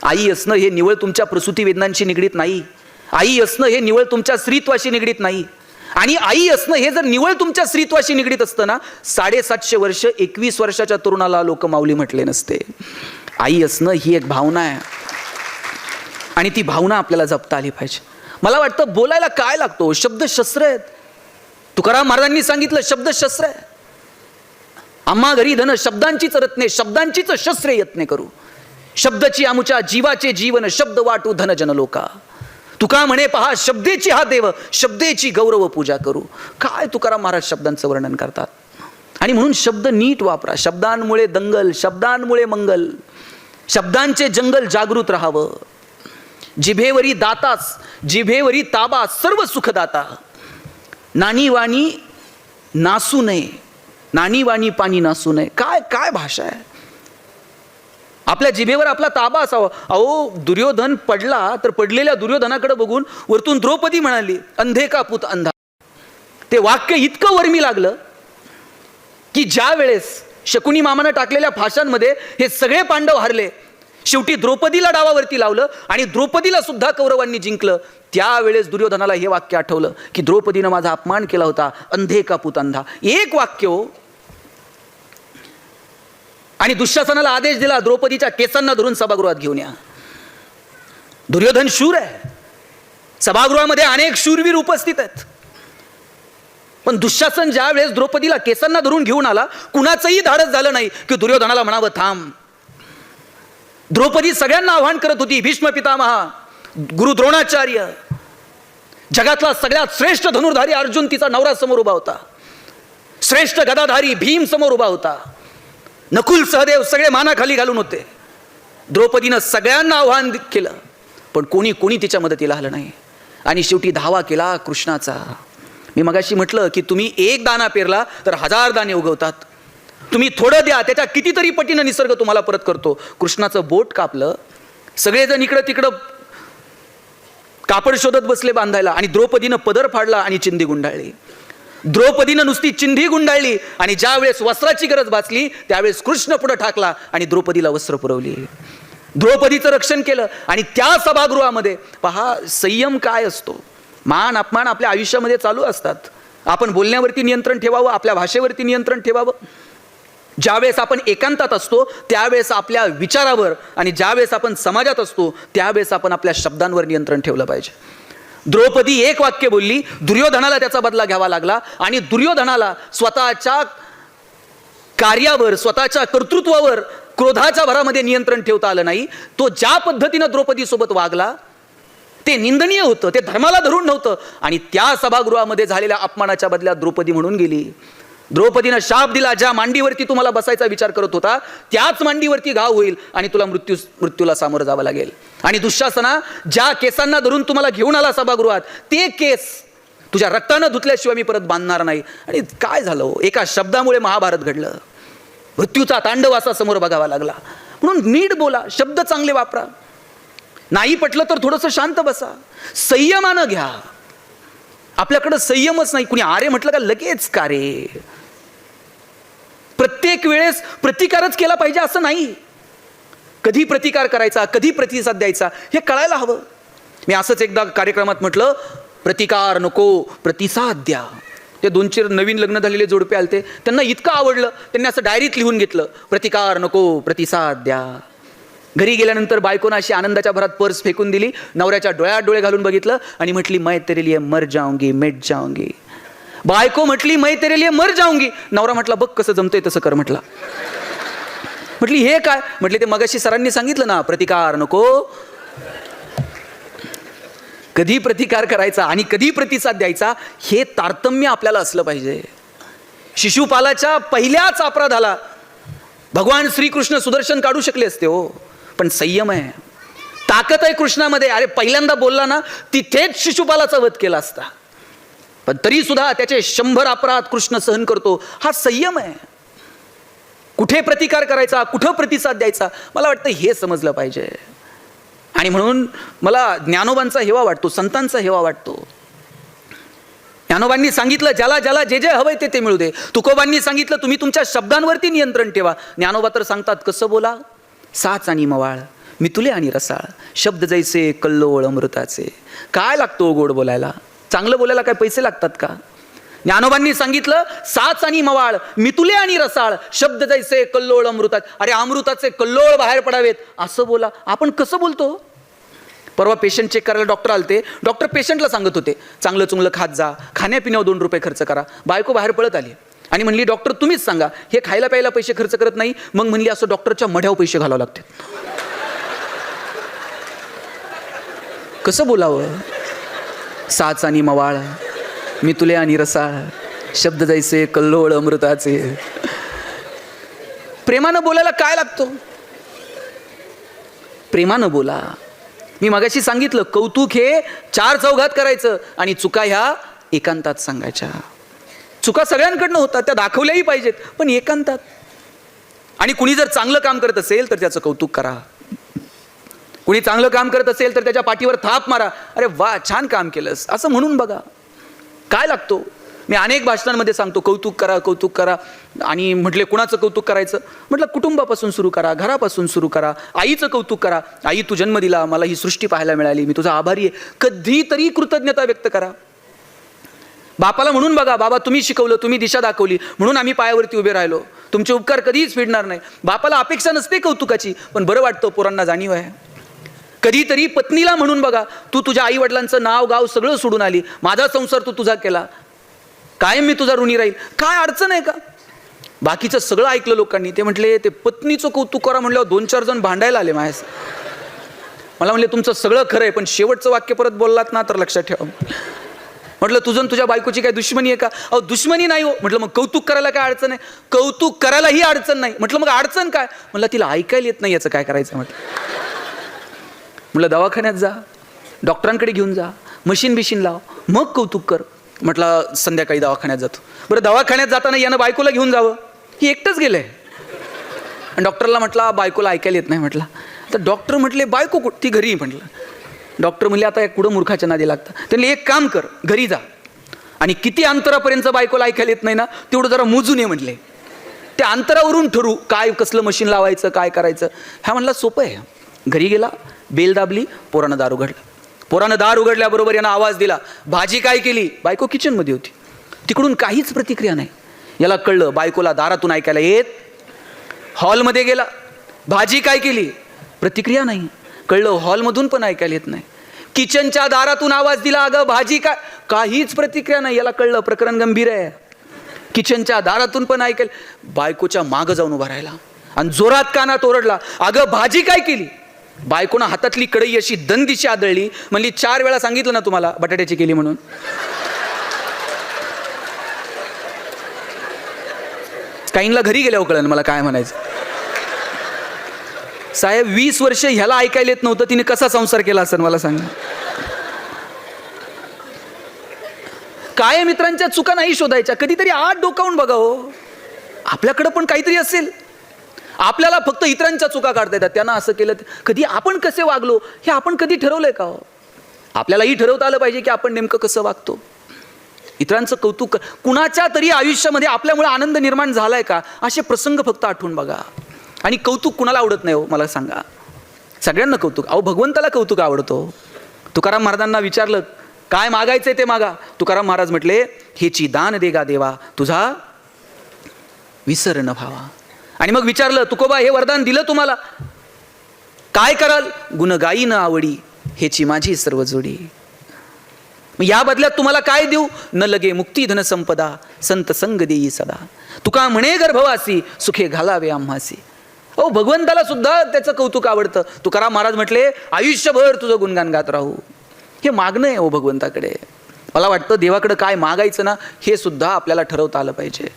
आई असणं हे निवळ तुमच्या प्रसूती वेदनांशी निगडीत नाही. आई असणं हे निवळ तुमच्या स्त्रीत्वाशी निगडीत नाही. आणि आई असणं हे जर निवळ तुमच्या स्त्रीत्वाशी निगडीत असतं ना, 750 वर्ष 21 वर्षाच्या तरुणाला लोक माऊली म्हटले नसते. आई असणं ही एक भावना आहे, आणि ती भावना आपल्याला जपता आली पाहिजे. मला वाटतं बोलायला काय लागतो, शब्द शस्त्र आहेत. तुकाराम महाराजांनी सांगितलं शब्द शस्त्र आहे. आम्हा घरी धन शब्दांचीच रत्ने, शब्दांचीच शस्त्रे यत्ने करू. शब्दची आमुच्या जीवाचे जीवन, शब्द वाटू धन जन लोका. तुका म्हणे पहा शब्देची हा देव, शब्देची गौरव पूजा करू. काय तुकाराम महाराज शब्दांचं वर्णन करतात. आणि म्हणून शब्द नीट वापरा. शब्दांमुळे दंगल, शब्दांमुळे मंगल. शब्दांचे जंगल जागृत राहावं. जिभेवरी दाताच, जिभेवरी ताबा, सर्व सुखदाता. नानी वाणी नासू नये, नानी वाणी पाणी नासू नये. काय काय भाषा आहे. आपल्या जिभेवर आपला ताबा असावा. अहो दुर्योधन पडला तर पडलेल्या दुर्योधनाकडे बघून वरतून द्रौपदी म्हणाली अंधे का पुत अंधा. ते वाक्य इतकं वर्मी लागलं की ज्या वेळेस शकुनी मामानं टाकलेल्या फाशांमध्ये हे सगळे पांडव हरले, शेवटी द्रौपदीला डावावरती लावलं आणि द्रौपदीला सुद्धा कौरवांनी जिंकलं. त्यावेळेस दुर्योधनाला हे वाक्य आठवलं की द्रौपदीनं माझा अपमान केला होता, अंधे का पुत अंधा. एक वाक्य हो. आणि दुःशासनाला आदेश दिला द्रौपदीच्या केसांना धरून सभागृहात घेऊन या. दुर्योधन शूर आहे. सभागृहामध्ये अनेक शूरवीर उपस्थित आहेत. पण दुःशासन ज्या वेळेस द्रौपदीला केसांना धरून घेऊन आला, कुणाचंही धाडस झालं नाही की दुर्योधनाला म्हणावं थांब. द्रौपदी सगळ्यांना आव्हान करत होती. भीष्म पितामहा, गुरु द्रोणाचार्य, जगातला सगळ्यात श्रेष्ठ धनुर्धारी अर्जुन तिचा नवरा समोर उभा होता. श्रेष्ठ गदाधारी भीम समोर उभा होता. नकुल सहदेव सगळे मानाखाली घालून होते. द्रौपदीनं सगळ्यांना आव्हान केलं, पण कोणी कोणी तिच्या मदतीला आलं नाही. आणि शेवटी धावा केला कृष्णाचा. मी मगाशी म्हटलं की तुम्ही एक दाणा पेरला तर 1000 दाणे उगवतात. तुम्ही थोडं द्या, त्याच्या कितीतरी पटीनं निसर्ग तुम्हाला परत करतो. कृष्णाचं बोट कापलं, सगळेजण इकडं तिकडं कापड शोधत बसले बांधायला, आणि द्रौपदीनं पदर फाडला आणि चिंधी गुंडाळली. द्रौपदीनं नुसती चिंधी गुंडाळली, आणि ज्या वेळेस वस्त्राची गरज भासली त्यावेळेस कृष्ण पुढे टाकला आणि द्रौपदीला वस्त्र पुरवली. द्रौपदीचं रक्षण केलं. आणि त्या सभागृहामध्ये पहा संयम काय असतो. मान अपमान आपल्या आयुष्यामध्ये चालू असतात. आपण बोलण्यावरती नियंत्रण ठेवावं, आपल्या भाषेवरती नियंत्रण ठेवावं. ज्यावेळेस आपण एकांतात असतो त्यावेळेस आपल्या विचारावर आणि ज्यावेळेस आपण समाजात असतो त्यावेळेस आपण आपल्या शब्दांवर नियंत्रण ठेवलं पाहिजे. द्रौपदी एक वाक्य बोलली, दुर्योधनाला त्याचा बदला घ्यावा लागला आणि दुर्योधनाला स्वतःच्या कार्यावर, स्वतःच्या कर्तृत्वावर क्रोधाच्या भरामध्ये नियंत्रण ठेवता आलं नाही. तो ज्या पद्धतीनं द्रौपदीसोबत वागला ते निंदनीय होतं, ते धर्माला धरून नव्हतं. आणि त्या सभागृहामध्ये झालेल्या अपमानाच्या बदल्यात द्रौपदी म्हणून गेली. द्रौपदीनं शाप दिला, ज्या मांडीवरती तुम्हाला बसायचा विचार करत होता त्याच मांडीवरती घाव होईल आणि तुला मृत्यूला सामोरं जावं लागेल. आणि दुःशासना, ज्या केसांना धरून तुम्हाला घेऊन आला सभागृहात ते केस तुझ्या रक्तानं धुतल्याशिवाय मी परत बांधणार नाही. आणि काय झालं, एका शब्दामुळे महाभारत घडलं. मृत्यूचा तांडव असा समोर बघावा लागला. म्हणून नीट बोला, शब्द चांगले वापरा. नाही पटलं तर थोडंसं शांत बसा, संयमानं घ्या. आपल्याकडं संयमच नाही. कुणी अरे म्हटलं का लगेच का रे. प्रत्येक वेळेस प्रतिकारच केला पाहिजे असं नाही. कधी प्रतिकार करायचा, कधी प्रतिसाद द्यायचा हे कळायला हवं. मी असंच एकदा कार्यक्रमात म्हटलं, प्रतिकार नको प्रतिसाद द्या. ते 2-4 नवीन लग्न झालेले जोडपे आलते, त्यांना इतकं आवडलं त्यांनी असं डायरीत लिहून घेतलं, प्रतिकार नको प्रतिसाद द्या. घरी गेल्यानंतर बायकोनं अशी आनंदाच्या भरात पर्स फेकून दिली, नवऱ्याच्या डोळ्यात डोळे घालून बघितलं आणि म्हटली मैं तेरे लिए मर जाऊंगी मिट जाऊंगी. बायको म्हटली मैं तेरे लिए मर जाऊंगी. नवरा म्हटला बघ कसं जमतंय तसं कर म्हटला. म्हटली हे काय. म्हटले ते मगाशी सरांनी सांगितलं ना, प्रतिकार नको. कधी प्रतिकार करायचा आणि कधी प्रतिसाद द्यायचा हे तारतम्य आपल्याला असलं पाहिजे. शिशुपालाच्या पहिल्याच अपराधाला भगवान श्रीकृष्ण सुदर्शन काढू शकले असते हो, पण संयम आहे, ताकद आहे कृष्णामध्ये. अरे पहिल्यांदा बोलला ना तिथेच शिशुपालाचा वध केला असता, पण तरी सुद्धा त्याचे 100 अपराध कृष्ण सहन करतो. हा संयम आहे. कुठे प्रतिकार करायचा, कुठं प्रतिसाद द्यायचा, मला वाटतं हे समजलं पाहिजे. आणि म्हणून मला ज्ञानोबांचा हेवा वाटतो, संतांचा हेवा वाटतो. ज्ञानोबांनी सांगितलं ज्याला ज्याला जे जे हवंय ते मिळू दे. तुकोबांनी सांगितलं तुम्ही तुमच्या शब्दांवरती नियंत्रण ठेवा. ज्ञानोबा तर सांगतात कसं बोला, साच आणि मवाळ मितुले आणि रसाळ, शब्द जैसे कल्लोळ अमृताचे. काय लागतो गोड बोलायला, चांगलं बोलायला काय पैसे लागतात का. ज्ञानोबांनी सांगितलं साच आणि मवाळ मितुले आणि रसाळ, शब्द जैसे कल्लोळ अमृतात. अरे अमृताचे कल्लोळ बाहेर पडावेत असं बोला. आपण कसं बोलतो. परवा पेशंट चेक करायला डॉक्टर आलते. डॉक्टर पेशंटला सांगत होते चांगलं चुंगलं खात जा, खाण्यापिण्यावर 2 रुपये खर्च करा. बायको बाहेर पळत आली आणि म्हणली डॉक्टर तुम्हीच सांगा, हे खायला प्यायला पैसे खर्च करत नाही. मग म्हणली असं डॉक्टरच्या मढ्यावर पैसे घालावं लागते. कसं बोलावं. साच आणि मवाळ मितुले आणि रसाळ, शब्द जैसे कल्लोळ अमृताचे. प्रेमानं बोलायला काय लागतो. प्रेमानं बोला. मी मगाशी सांगितलं कौतुक हे 4 चौघात करायचं आणि चुका ह्या एकांतात सांगायच्या. चुका सगळ्यांकडनं होतात, त्या दाखवल्याही पाहिजेत, पण एकांतात. आणि कुणी जर चांगलं काम करत असेल तर त्याचं कौतुक करा. कुणी चांगलं काम करत असेल तर त्याच्या पाठीवर थाप मारा. अरे वा छान काम केलंस असं म्हणून बघा. काय लागतो. मी अनेक भाषणांमध्ये सांगतो कौतुक करा कौतुक करा. आणि म्हटले कुणाचं कौतुक करायचं. म्हटलं कुटुंबापासून सुरू करा, घरापासून सुरू करा. आईचं कौतुक करा. आई तू जन्म दिला, मला ही सृष्टी पाहायला मिळाली, मी तुझा आभारी आहे. कधीतरी कृतज्ञता व्यक्त करा. बापाला म्हणून बघा बाबा तुम्ही शिकवलं, तुम्ही दिशा दाखवली म्हणून आम्ही पायावरती उभे राहिलो, तुमचे उपकार कधीच फेडणार नाही. बापाला अपेक्षा नसते कौतुकाची, पण बरं वाटतं पोरांना जाणीव आहे. कधीतरी पत्नीला म्हणून बघा तू तुझ्या आई वडिलांचं नाव गाव सगळं सोडून आली, माझा संसार तू तुझा केला, कायम मी तुझा ऋणी राहील. काय अडचण आहे का. बाकीचं सगळं ऐकलं लोकांनी. ते म्हटले ते पत्नीचं कौतुक करा म्हणल्यावर 2-4 जण भांडायला आले माझ्यास. मला म्हणले तुमचं सगळं खरं आहे, पण शेवटचं वाक्य परत बोललात ना तर लक्षात ठेवा. म्हटलं तुझं तुझ्या बायकोची काय दुश्मनी आहे का. अहो दुश्मनी नाही हो. म्हटलं मग कौतुक करायला काय अडचण आहे. कौतुक करायलाही अडचण नाही. म्हटलं मग अडचण काय. म्हटलं तिला ऐकायला येत नाही, याचं काय करायचं. म्हटलं दवाखान्यात जा, डॉक्टरांकडे घेऊन जा, मशीन बिशीन लाव, मग कौतुक कर. म्हटलं संध्याकाळी दवाखान्यात जातो. बरं दवाखान्यात जाताना यानं बायकोला घेऊन जावं, ही एकटंच गेलंय. आणि डॉक्टरला म्हटलं बायकोला ऐकायला येत नाही. म्हटलं तर डॉक्टर म्हटले बायको ती घरी. म्हटलं डॉक्टर म्हणले आता कुठं मूर्खाच्या नादी लागतं. त्यांनी एक काम कर, घरी जा आणि किती अंतरापर्यंत बायकोला ऐकायला येत नाही ना तेवढं जरा मोजून ये म्हटले. त्या अंतरावरून ठरू काय कसलं मशीन लावायचं काय करायचं. हा म्हणला सोपं आहे. घरी गेला, बेल दाबली, पोरानं दार उघडलं. पोरानं दार उघडल्याबरोबर यानं आवाज दिला, भाजी काय केली. बायको किचनमध्ये होती. तिकडून काहीच प्रतिक्रिया नाही. याला कळलं बायकोला दारातून ऐकायला येत हॉलमध्ये गेला, भाजी काय केली, प्रतिक्रिया नाही. कळलं हॉलमधून पण ऐकायला येत नाही. किचनच्या दारातून आवाज दिला, अगं भाजी काय, काहीच प्रतिक्रिया नाही. याला कळलं प्रकरण गंभीर आहे. किचनच्या दारातून पण ऐकेल. बायकोच्या मागं जाऊन उभा राहिला आणि जोरात कानात ओरडला, अगं भाजी काय केली. बायकोनं हातातली कढई अशी दंदिशी आदळली. म्हणली 4 वेळा सांगितलं ना तुम्हाला बटाट्याची केली म्हणून. काहींना घरी गेल्यावर कळलं मला काय म्हणायचं. साहेब 20 वर्ष ह्याला ऐकायला येत नव्हतं, तिने कसा संसार केला असेल मला सांगा. काय मित्रांच्या चुका नाही शोधायच्या, कधीतरी आत डोकावून बघा हो. आपल्याकडं पण काहीतरी असेल. आपल्याला फक्त इतरांच्या चुका काढता येतात. त्यांना असं केलं, कधी आपण कसे वागलो हे आपण कधी ठरवलंय का हो? आपल्यालाही ठरवता आलं पाहिजे की आपण नेमकं कसं वागतो. इतरांचं कौतुक, कुणाच्या तरी आयुष्यामध्ये आपल्यामुळे आनंद निर्माण झालाय का, असे प्रसंग फक्त आठवून बघा. आणि कौतुक कुणाला आवडत नाही हो मला सांगा. सगळ्यांना कौतुक. अहो भगवंताला कौतुक आवडतो. तुकाराम महाराजांना विचारलं काय मागायचंय ते मागा. तुकाराम महाराज म्हटले, हेची दान देगा देवा, तुझा विसर न व्हावा. आणि मग विचारलं, तुकोबा हे वरदान दिलं तुम्हाला, काय कराल. गुण गाई न आवडी, हेची माझी सर्व जोडी. या बदल्यात तुम्हाला काय देऊ. न लगे मुक्ती धन संपदा, संत संग देई सदा. तुका म्हणे गर्भवासी, सुखे घालावे आम्हासी. अहो भगवंताला सुद्धा त्याचं कौतुक आवडतं. तुकाराम महाराज म्हटले, आयुष्यभर तुझं गुणगान गात राहू. हे मागणं आहे हो भगवंताकडे. मला वाटतं देवाकडे काय मागायचं ना, हे सुद्धा आपल्याला ठरवता आलं पाहिजे.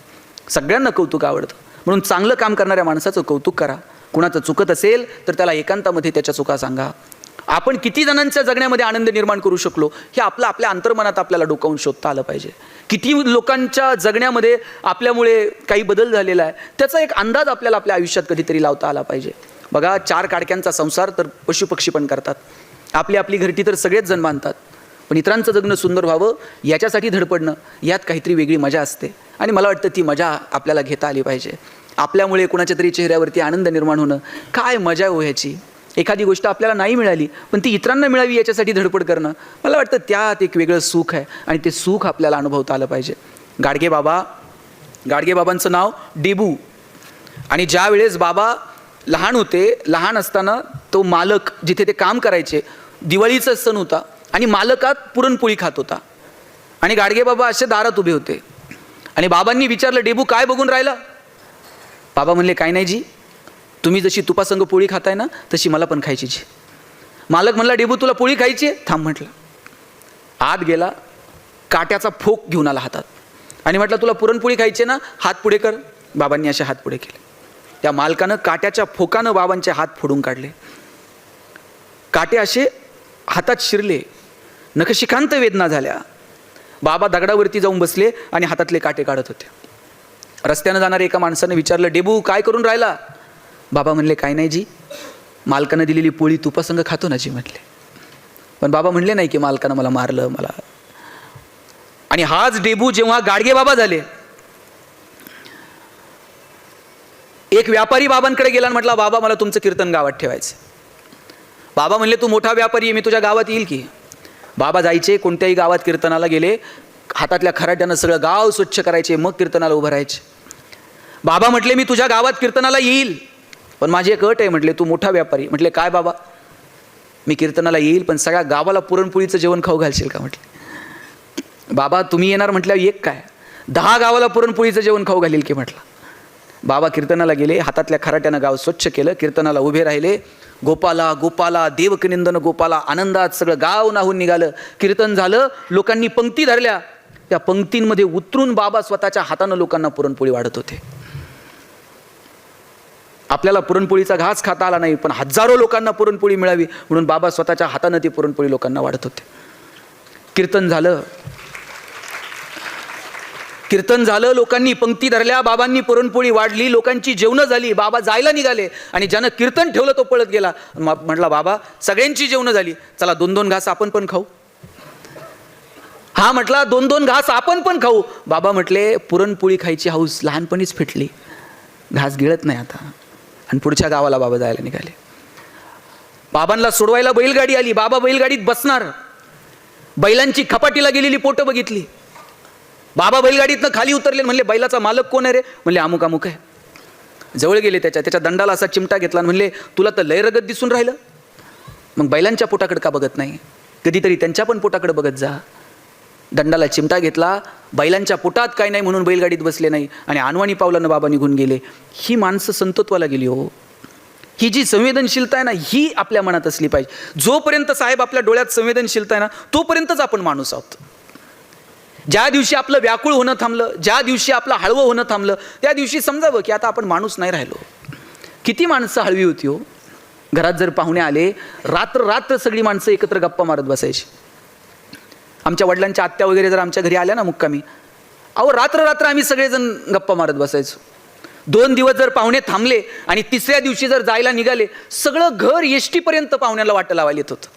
सगळ्यांना कौतुक आवडतं, म्हणून चांगलं काम करणाऱ्या माणसाचं कौतुक करा. कुणाचं चुकत असेल तर त्याला एकांतामध्ये त्याच्या चुका सांगा. आपण किती जणांच्या जगण्यामध्ये आनंद निर्माण करू शकलो हे आपल्या अंतर्मनात आपल्याला डोकावून शोधता आलं पाहिजे. किती लोकांच्या जगण्यामध्ये आपल्यामुळे काही बदल झालेला आहे त्याचा एक अंदाज आपल्याला आपल्या आयुष्यात कधीतरी लावता आला पाहिजे. बघा 4 काडक्यांचा संसार तर पशुपक्षी पण करतात. आपली घरटी तर सगळेच जण बांधतात. पण इतरांचं जगणं सुंदर व्हावं याच्यासाठी धडपडणं, यात काहीतरी वेगळी मजा असते. आणि मला वाटतं ती मजा आपल्याला घेता आली पाहिजे. आपल्यामुळे कुणाच्या तरी चेहऱ्यावरती आनंद निर्माण होणं, काय मजा हो ह्याची. एखादी गोष्ट आपल्याला नाही मिळाली पण ती इतरांना मिळावी याच्यासाठी धडपड करणं, मला वाटतं त्यात एक वेगळं सुख आहे. आणि ते सुख आपल्याला अनुभवता आलं पाहिजे. गाडगेबाबांचं नाव डेबू. आणि ज्या वेळेस बाबा लहान होते, लहान असताना तो मालक जिथे ते काम करायचे, दिवाळीचा सण होता आणि मालकात पुरणपोळी खात होता. आणि गाडगेबाबा असे दारात उभे होते. आणि बाबांनी विचारलं, डेबू काय बघून राहिला. बाबा म्हणले, काय नाही जी, तुम्ही जशी तुपासंग पोळी खाताय ना तशी मला पण खायची जी. मालक म्हणला, डेबू तुला पोळी खायची आहे, थांब म्हटलं. आत गेला, काट्याचा फोक घेऊन आला हातात आणि म्हटलं, तुला पुरणपोळी खायची ना, हात पुढे कर. बाबांनी असे हात पुढे केले. त्या मालकानं काट्याच्या फोकानं बाबांचे हात फोडून काढले. काटे असे हातात शिरले, नखशिखांत वेदना झाल्या. बाबा दगडावरती जाऊन बसले आणि हातातले काटे काढत होते. रस्त्यानं जाणाऱ्या एका माणसाने विचारलं, डेबू काय करून राहिला. बाबा म्हणले, काय नाही जी, मालकानं दिलेली पोळी तुपासंग खातो ना जी म्हटले. पण बाबा म्हणले नाही की मालकानं मला मारलं मला. आणि हाच डेबू जेव्हा गाडगे बाबा झाले, एक व्यापारी बाबांकडे गेला आणि म्हटला, बाबा मला तुमचं कीर्तन गावात ठेवायचं. बाबा म्हणले, तू मोठा व्यापारी आहे, मी तुझ्या गावात येईल की. बाबा जायचे, कोणत्याही गावात कीर्तनाला गेले, हातातल्या खराट्यानं सगळं गाव स्वच्छ करायचे, मग कीर्तनाला उभं राहायचे. बाबा म्हटले, मी तुझ्या गावात कीर्तनाला येईल पण माझी एक अट आहे. म्हटले, तू मोठा व्यापारी. म्हटले, काय बाबा. मी कीर्तनाला येईल पण सगळ्या गावाला पुरणपोळीचं जेवण खाऊ घालशील का. म्हटले, बाबा तुम्ही येणार म्हटल्यावर एक काय 10 गावाला पुरणपोळीचं जेवण खाऊ घालील की. म्हटलं. बाबा कीर्तनाला गेले, हातातल्या खराट्यानं गाव स्वच्छ केलं, कीर्तनाला उभे राहिले. गोपाला गोपाला देवकनिंदन गोपाला, आनंदात सगळं गाव नाहून निघालं. कीर्तन झालं, लोकांनी पंक्ती धरल्या. त्या पंक्तींमध्ये उतरून बाबा स्वतःच्या हातानं लोकांना पुरणपोळी वाढत होते. आपल्याला पुरणपोळीचा घास खाता आला नाही पण हजारो लोकांना पुरणपोळी मिळावी म्हणून बाबा स्वतःच्या हातानं ती पुरणपोळी लोकांना वाढत होते. कीर्तन झालं, लोकांनी पंक्ती धरल्या, बाबांनी पुरणपोळी वाढली, लोकांची जेवणं झाली. बाबा जायला निघाले आणि ज्यानं कीर्तन ठेवलं तो पळत गेला. म्हटला, बाबा सगळ्यांची जेवणं झाली, चला 2-2 घास आपण पण खाऊ. हा म्हटला, 2-2 घास आपण पण खाऊ. बाबा म्हटले, पुरणपोळी खायची हौस लहानपणीच फिटली, घास गिळत नाही आता. आणि पुढच्या गावाला बाबा जायला निघाले. बाबांना सोडवायला बैलगाडी आली. बाबा बैलगाडीत बसणार, बैलांची खपाटीला गेलेली पोटं बघितली. बाबा बैलगाडीतनं खाली उतरले, म्हणले, बैलाचा मालक कोण आहे रे. म्हणले, अमुक अमुक आहे. जवळ गेले, त्याच्या दंडाला असा चिमटा घेतला आणि म्हणले, तुला तर लय रगत दिसून राहिलं, मग बैलांच्या पोटाकडे का बघत नाही? कधीतरी त्यांच्या पण पोटाकडे बघत जा. दंडाला चिमटा घेतला, बैलांच्या पोटात काय नाही म्हणून बैलगाडीत बसले नाही आणि अनवाणी पावलानं बाबा निघून गेले. ही माणसं संतत्वाला गेली हो. ही जी संवेदनशीलता आहे ना, ही आपल्या मनात असली पाहिजे. जोपर्यंत साहेब आपल्या डोळ्यात संवेदनशीलता आहे ना, तोपर्यंतच आपण माणूस आहोत. ज्या दिवशी आपलं व्याकुळ होणं थांबलं, ज्या दिवशी आपलं हळवं होणं थांबलं, त्या दिवशी समजावं की आता आपण माणूस नाही राहिलो. किती माणसं हळवी होती हो. घरात जर पाहुणे आले, रात्र सगळी माणसं एकत्र गप्पा मारत बसायची. आमच्या वडिलांच्या आत्या वगैरे जर आमच्या घरी आल्या ना मुक्कामी, अहो रात्र आम्ही सगळेजण गप्पा मारत बसायचो. 2 दिवस जर पाहुणे थांबले आणि तिसऱ्या दिवशी जर जायला निघाले, सगळं घर एसटीपर्यंत पाहुण्याला वाटं लावायला येत होतं.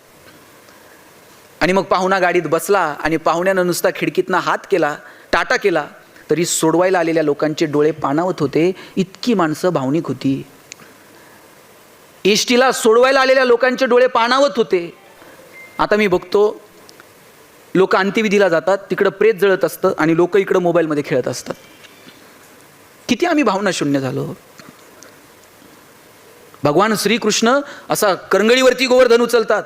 आणि मग पाहुणा गाडीत बसला आणि पाहुण्यानं नुसता खिडकीतनं हात केला, टाटा केला, तरी सोडवायला आलेल्या लोकांचे डोळे पाणावत होते. इतकी माणसं भावनिक होती. एसटीला सोडवायला आलेल्या लोकांचे डोळे पाणावत होते. आता मी बघतो, लोक अंत्यविधीला जातात, तिकडं प्रेत जळत असतं आणि लोक इकडं मोबाईलमध्ये खेळत असतात. किती आम्ही भावना शून्य झालो. भगवान श्रीकृष्ण असा करंगळीवरती गोवर्धन उचलतात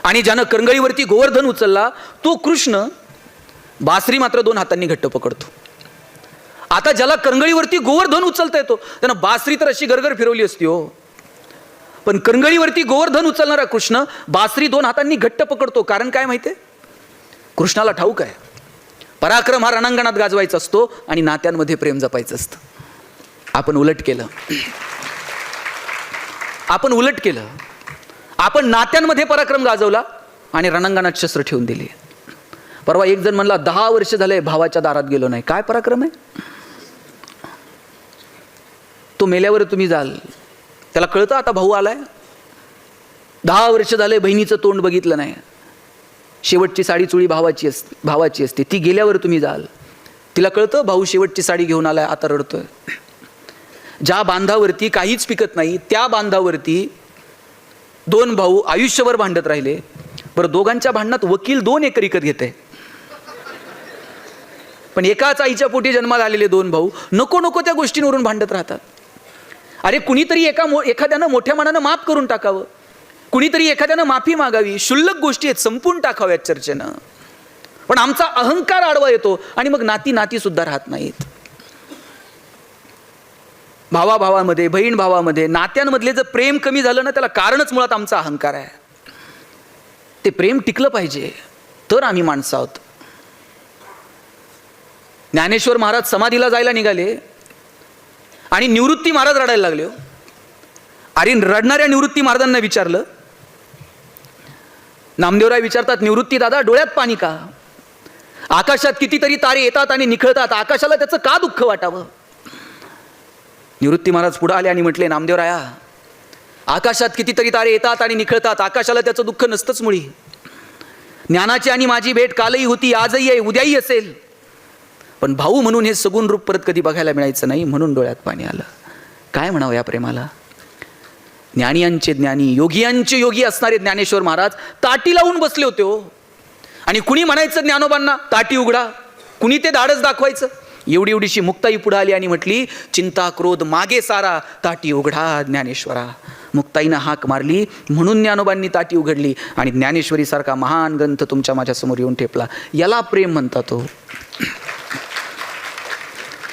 आणि ज्यानं करंगळीवरती गोवर्धन उचलला तो कृष्ण बासरी मात्र 2 हातांनी घट्ट पकडतो. आता ज्याला करंगळीवरती गोवर्धन उचलता येतो त्यानं बासरी तर अशी गरगर फिरवली असती हो, पण करंगळीवरती गोवर्धन उचलणारा कृष्ण बासरी 2 हातांनी घट्ट पकडतो. कारण काय माहितीये? कृष्णाला ठाऊक आहे, पराक्रम हा रणांगणात गाजवायचा असतो आणि नात्यांमध्ये प्रेम जपायचं असतं. आपण उलट केलं. आपण नात्यांमध्ये पराक्रम गाजवला आणि रणांगणात शस्त्र ठेवून दिली. परवा एक जण म्हणला, 10 वर्ष झाले भावाच्या दारात गेलो नाही. काय पराक्रम आहे? तो मेल्यावर तुम्ही जाल, त्याला कळतं आता भाऊ आलाय. 10 वर्ष झाले बहिणीचं तोंड बघितलं नाही. शेवटची साडी चुळी भावाची असते, ती गेल्यावर तुम्ही जाल, तिला कळतं भाऊ शेवटची साडी घेऊन आलाय, आता रडतोय. ज्या बांधावरती काहीच पिकत नाही, त्या बांधावरती 2 भाऊ आयुष्यभर भांडत राहिले. बरं, दोघांच्या भांडणात वकील 2 एकर विकत घेते, पण एकाच आईच्या पोटी जन्माला आलेले 2 भाऊ नको त्या गोष्टींवरून भांडत राहतात. अरे कुणीतरी एखाद्यानं मोठ्या मनानं माफ करून टाकावं, कुणीतरी एखाद्यानं माफी मागावी. क्षुल्लक गोष्टी आहेत, संपून टाकाव्यात चर्चेनं. पण आमचा अहंकार आडवा येतो आणि मग नाती सुद्धा राहत नाहीत. भावाभावामध्ये, बहीण भावामध्ये, नात्यांमधले जर प्रेम कमी झालं ना, त्याला कारणच मुळात आमचा अहंकार आहे. ते प्रेम टिकलं पाहिजे तर आम्ही माणसं आहोत. ज्ञानेश्वर महाराज समाधीला जायला निघाले आणि निवृत्ती महाराज रडायला लागले. अरे रडणाऱ्या निवृत्ती महाराजांना विचारलं, नामदेवराय विचारतात, निवृत्ती दादा डोळ्यात पाणी का? आकाशात कितीतरी तारे येतात आणि निखळतात, आकाशाला त्याचं का दुःख वाटावं? निवृत्ती महाराज पुढे आले आणि म्हटले, नामदेवराया, आकाशात कितीतरी तारे येतात आणि निखळतात, आकाशाला त्याचं दुःख नसतंच मुळी. ज्ञानाची आणि माझी भेट कालही होती, आजही आहे, उद्याही असेल, पण भाऊ म्हणून हे सगुण रूप परत कधी बघायला मिळायचं नाही, म्हणून डोळ्यात पाणी आलं. काय म्हणावं या प्रेमाला? ज्ञानियांचे ज्ञानी, योगियांचे योगी असणारे ज्ञानेश्वर महाराज ताटी लावून बसले होते हो. आणि कुणी म्हणायचं ज्ञानोबांना ताटी उघडा, कुणी ते धाडस दाखवायचं. एवढीशी मुक्ताई पुढे आली आणि म्हटली, चिंता क्रोध मागे सारा, ताटी उघडा ज्ञानेश्वरा. मुक्ताईनं हाक मारली म्हणून ज्ञानोबांनी ताटी उघडली आणि ज्ञानेश्वरी सारखा महान ग्रंथ तुमच्या माझ्यासमोर येऊन ठेपला. याला प्रेम म्हणतात हो.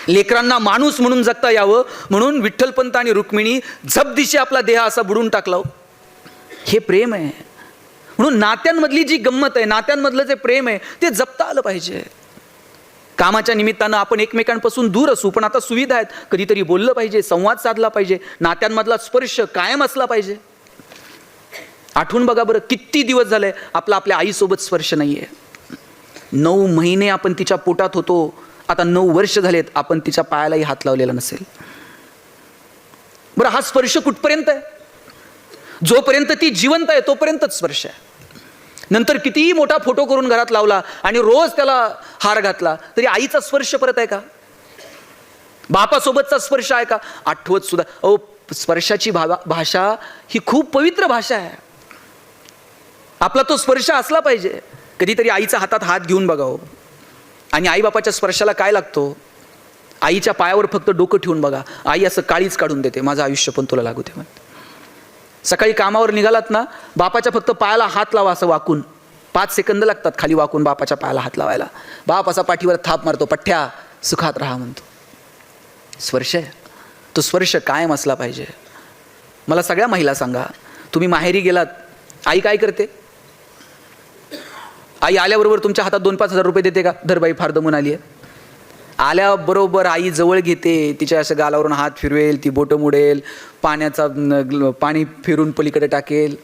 लेकरांना माणूस म्हणून जगता यावं म्हणून विठ्ठलपंत आणि रुक्मिणी झपदिशी आपला देह असा बुडून टाकला. हे प्रेम आहे. म्हणून नात्यांमधली जी गंमत आहे, नात्यांमधलं जे प्रेम आहे, ते जपता आलं पाहिजे. कामाच्या निमित्तानं आपण एकमेकांपासून दूर असू, पण आता सुविधा आहेत, कधीतरी बोललं पाहिजे, संवाद साधला पाहिजे, नात्यांमधला स्पर्श कायम असला पाहिजे. आठवून बघा बरं, किती दिवस झाले आपल्या आईसोबत स्पर्श नाहीये. 9 महिने आपण तिच्या पोटात होतो, आता 9 वर्ष झालेत आपण तिच्या पायालाही हात लावलेला नसेल. बरं, हा स्पर्श कुठपर्यंत आहे? जोपर्यंत ती जिवंत आहे तोपर्यंतच स्पर्श आहे. नंतर कितीही मोठा फोटो करून घरात लावला आणि रोज त्याला हार घातला तरी आईचा स्पर्श परत आहे का? बापासोबतचा स्पर्श आहे का? आठवत सुद्धा. अहो, स्पर्शाची भाषा ही खूप पवित्र भाषा आहे. आपला तो स्पर्श असला पाहिजे. कधीतरी आईच्या हातात हात घेऊन बघावं. आणि आईबापाच्या स्पर्शाला काय लागतो? आईच्या पायावर फक्त डोकं ठेवून बघा, आई असं काळीच काढून देते, माझं आयुष्य पण तुला लागू दे म्हणते. सकाळी कामावर निघालात ना, बापाच्या फक्त पायाला हात लावा असं वाकून, 5 सेकंद लागतात खाली वाकून बापाच्या पायाला हात लावायला. बाप असा पाठीवर थाप मारतो, पठ्ठ्या सुखात राहा म्हणतो. स्पर्श आहे तो, स्पर्श कायम असला पाहिजे. मला सगळ्या महिला सांगा, तुम्ही माहेरी गेलात, आई काय करते? आई आल्याबरोबर तुमच्या हातात 2-5 हजार रुपये देते का? धरबाई फार दमून आली आहे. आल्याबरोबर आई जवळ घेते, तिच्या असं गालावरून हात फिरवेल, ती बोटं मुडेल, पाणी फिरून पलीकडे टाकेल.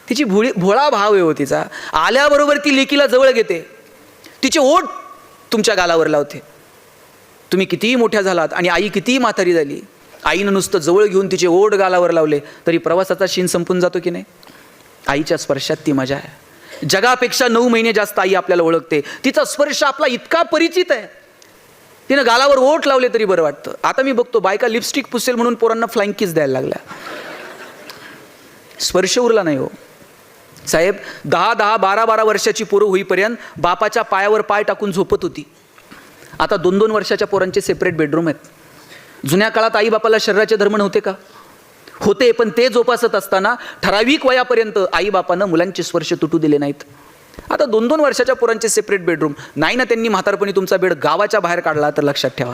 तिची भोळा भाव आहे हो तिचा. आल्याबरोबर ती लेकीला जवळ घेते, तिचे ओठ तुमच्या गालावर लावते. तुम्ही कितीही मोठ्या झालात आणि आई कितीही म्हातारी झाली, आईनं नुसतं जवळ घेऊन तिचे ओठ गालावर लावले तरी प्रवासाचा शीण संपून जातो की नाही? आईच्या स्पर्शात ती मजा आहे. जगापेक्षा 9 महिने जास्त आई आपल्याला ओळखते. तिचा स्पर्श आपला इतका परिचित आहे, तिनं गालावर ओठ लावले तरी बरं वाटतं. आता मी बघतो बायका लिपस्टिक पुसेल म्हणून पोरांना फ्लाइंग किस द्यायला लागल्या. स्पर्श उरला नाही हो साहेब. 10-10, 12-12 वर्षाची पोरं होईपर्यंत बापाच्या पायावर पाय टाकून झोपत होती. आता 2-2 वर्षाच्या पोरांचे सेपरेट बेडरूम आहेत. जुन्या काळात आई बापाला शरीराचे धर्म नव्हते का? होते, पण ते जोपासत असताना ठराविक वयापर्यंत आई बापानं मुलांचे स्पर्श तुटू दिले नाहीत. आता 2-2 वर्षाच्या पोरांचे सेपरेट बेडरूम नाही ना, त्यांनी म्हातारपणी तुमचा बेड गावाच्या बाहेर काढला तर लक्षात ठेवा.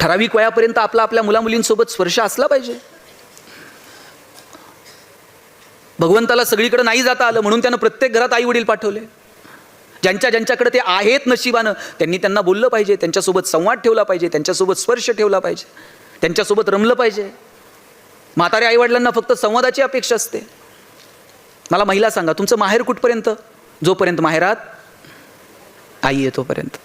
ठराविक वयापर्यंत आपल्या मुलामुलींसोबत स्पर्श असला पाहिजे. भगवंताला सगळीकडे नाही जाता आलं म्हणून त्यानं प्रत्येक घरात आई वडील पाठवले. ज्यांच्याकडे ते आहेत नशिबानं, त्यांनी त्यांना बोललं पाहिजे, त्यांच्यासोबत संवाद ठेवला पाहिजे, त्यांच्यासोबत स्पर्श ठेवला पाहिजे, त्यांच्यासोबत रमलं पाहिजे. म्हाताऱ्या आईवडिलांना फक्त संवादाची अपेक्षा असते. मला महिला सांगा, तुमचं माहेर कुठपर्यंत? जोपर्यंत माहेरात आई येतोपर्यंत.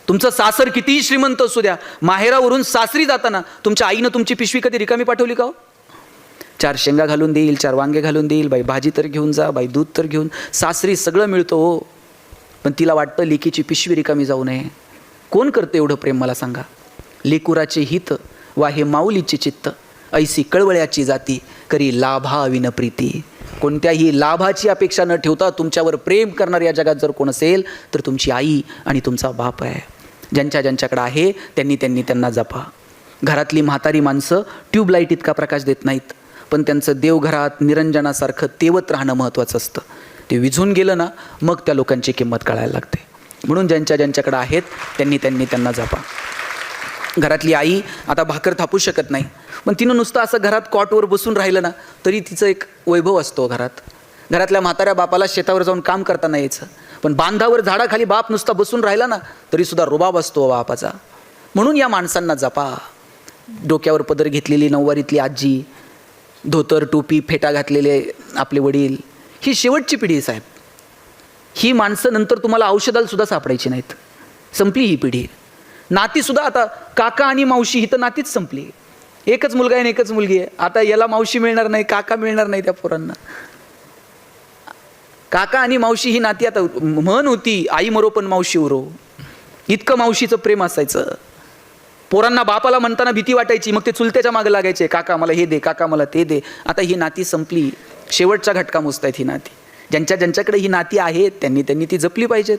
तुमचं सासर कितीही श्रीमंत असू द्या, माहेरावरून सासरी जाताना तुमच्या आईनं तुमची पिशवी कधी रिकामी पाठवली का हो? 4 शेंगा घालून देईल, 4 वांगे घालून देईल, बाई भाजी तर घेऊन जा, बाई दूध तर घेऊन. सासरी सगळं मिळतं हो, पण तिला वाटतं लेकीची पिशवी रिकामी जाऊ नये. कोण करतं एवढं प्रेम मला सांगा? लेकुराचे हित वा हे माऊलीचे चित्त, ऐसी कळवळ्याची जाती करी लाभा विन प्रीती. कोणत्याही लाभाची अपेक्षा न ठेवता तुमच्यावर प्रेम करणारे या जगात जर कोण असेल तर तुमची आई आणि तुमचा बाप आहे. ज्यांच्याकडे आहे त्यांना जपा. घरातली म्हातारी माणसं ट्यूबलाईट इतका प्रकाश देत नाहीत, पण त्यांचं देवघरात निरंजनासारखं तेवत राहणं महत्त्वाचं असतं. ते विझून गेलं ना, मग त्या लोकांची किंमत कळायला लागते. म्हणून ज्यांच्याकडे आहेत त्यांना जपा. घरातली आई आता भाकर थापू शकत नाही, पण तिनं नुसतं असं घरात कॉटवर बसून राहिलं ना तरी तिचं एक वैभव असतो घरात. घरातल्या म्हाताऱ्या बापाला शेतावर जाऊन काम करताना यायचं, पण बांधावर झाडाखाली बाप नुसता बसून राहिला ना तरीसुद्धा रुबाब असतो बापाचा. म्हणून या माणसांना जपा. डोक्यावर पदर घेतलेली नऊवारीतली आजी, धोतर टोपी फेटा घातलेले आपले वडील, ही शेवटची पिढी आहे साहेब. ही माणसं नंतर तुम्हाला औषधाला सुद्धा सापडायची नाहीत. संपली ही पिढी. नातीसुद्धा आता काका आणि मावशी ही तर नातीच संपली. एकच मुलगा आहे आणि एकच मुलगी आहे. आता याला मावशी मिळणार नाही, काका मिळणार नाही त्या पोरांना. काका आणि मावशी ही नाती आता म्हण होती, आई मरो पण मावशी उरो. इतकं मावशीचं प्रेम असायचं. पोरांना बापाला म्हणताना भीती वाटायची, मग ते चुलत्याच्या मागे लागायचे, काका मला हे दे, काका मला ते दे. आता ही नाती संपली. शेवटचा घटका मोजतायत ही नाती. ज्यांच्याकडे ही नाती आहेत त्यांनी ती जपली पाहिजेत.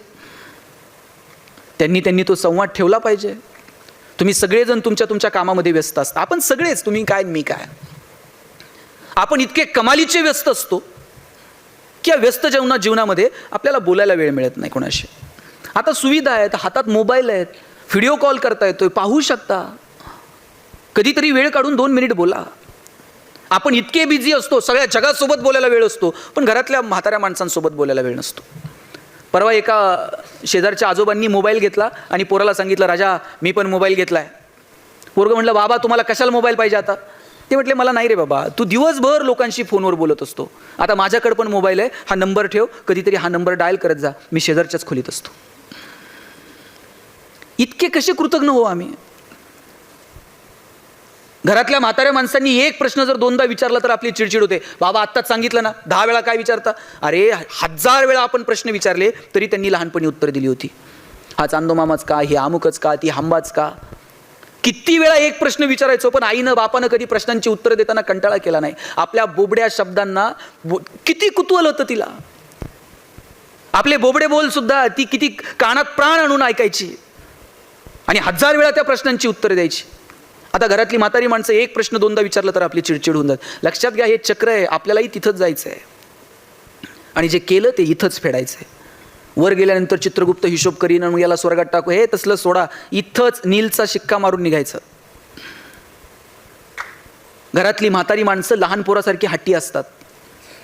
त्यांनी तो संवाद ठेवला पाहिजे. तुम्ही सगळेजण तुमच्या कामामध्ये व्यस्त असता. आपण सगळेच, तुम्ही काय मी काय, आपण इतके कमालीचे व्यस्त असतो की या व्यस्त जीवनामध्ये आपल्याला बोलायला वेळ मिळत नाही कोणाशी. आता सुविधा आहेत, हातात मोबाईल आहेत, व्हिडिओ कॉल करता येतोय, पाहू शकता. कधीतरी वेळ काढून 2 मिनिट बोला. आपण इतके बिझी असतो, सगळ्या जगासोबत बोलायला वेळ असतो, पण घरातल्या म्हाताऱ्या माणसांसोबत बोलायला वेळ नसतो. परवा एका शेजारच्या आजोबांनी मोबाईल घेतला आणि पोराला सांगितलं, राजा मी पण मोबाईल घेतलाय. पोरगं म्हटलं, बाबा तुम्हाला कशाला मोबाईल पाहिजे आता? ते म्हटले, मला नाही रे बाबा, तू दिवसभर लोकांशी फोनवर बोलत असतो. आता माझ्याकडे पण मोबाईल आहे, हा नंबर ठेव, कधीतरी हा नंबर डायल करत जा, मी शेजारच्याच खोलीत असतो. इतके कसे कृतज्ञ हो आम्ही? घरातल्या म्हाताऱ्या माणसांनी एक प्रश्न जर 2दा विचारला तर आपली चिडचिड होते. बाबा आत्ताच सांगितलं ना, 10 वेळा काय विचारता? अरे 1000 वेळा आपण प्रश्न विचारले तरी त्यांनी लहानपणी उत्तर दिली होती. हा चांदो मामाच का, हे अमुकच का, ती हांबाच का. किती वेळा एक प्रश्न विचारायचो, पण आईनं बापानं कधी प्रश्नांची उत्तर देताना कंटाळा केला नाही. आपल्या बोबड्या शब्दांना किती कुतूहल होतं तिला. आपले बोबडे बोल सुद्धा ती किती कानात प्राण आणून ऐकायची आणि 1000 वेळा त्या प्रश्नांची उत्तरं द्यायची. आता घरातली म्हातारी माणसं एक प्रश्न 2दा विचारलं तर आपली चिडचिड होऊन जात. लक्षात घ्या, हे चक्र आहे, आपल्यालाही तिथंच जायचं आहे आणि जे केलं ते इथंच फेडायचं आहे. वर गेल्यानंतर चित्रगुप्त हिशोब करीन आणि याला स्वर्गात टाकू, हे तसलं सोडा. इथंच नीलचा शिक्का मारून निघायचं. घरातली म्हातारी माणसं लहान पोरासारखी हट्टी असतात.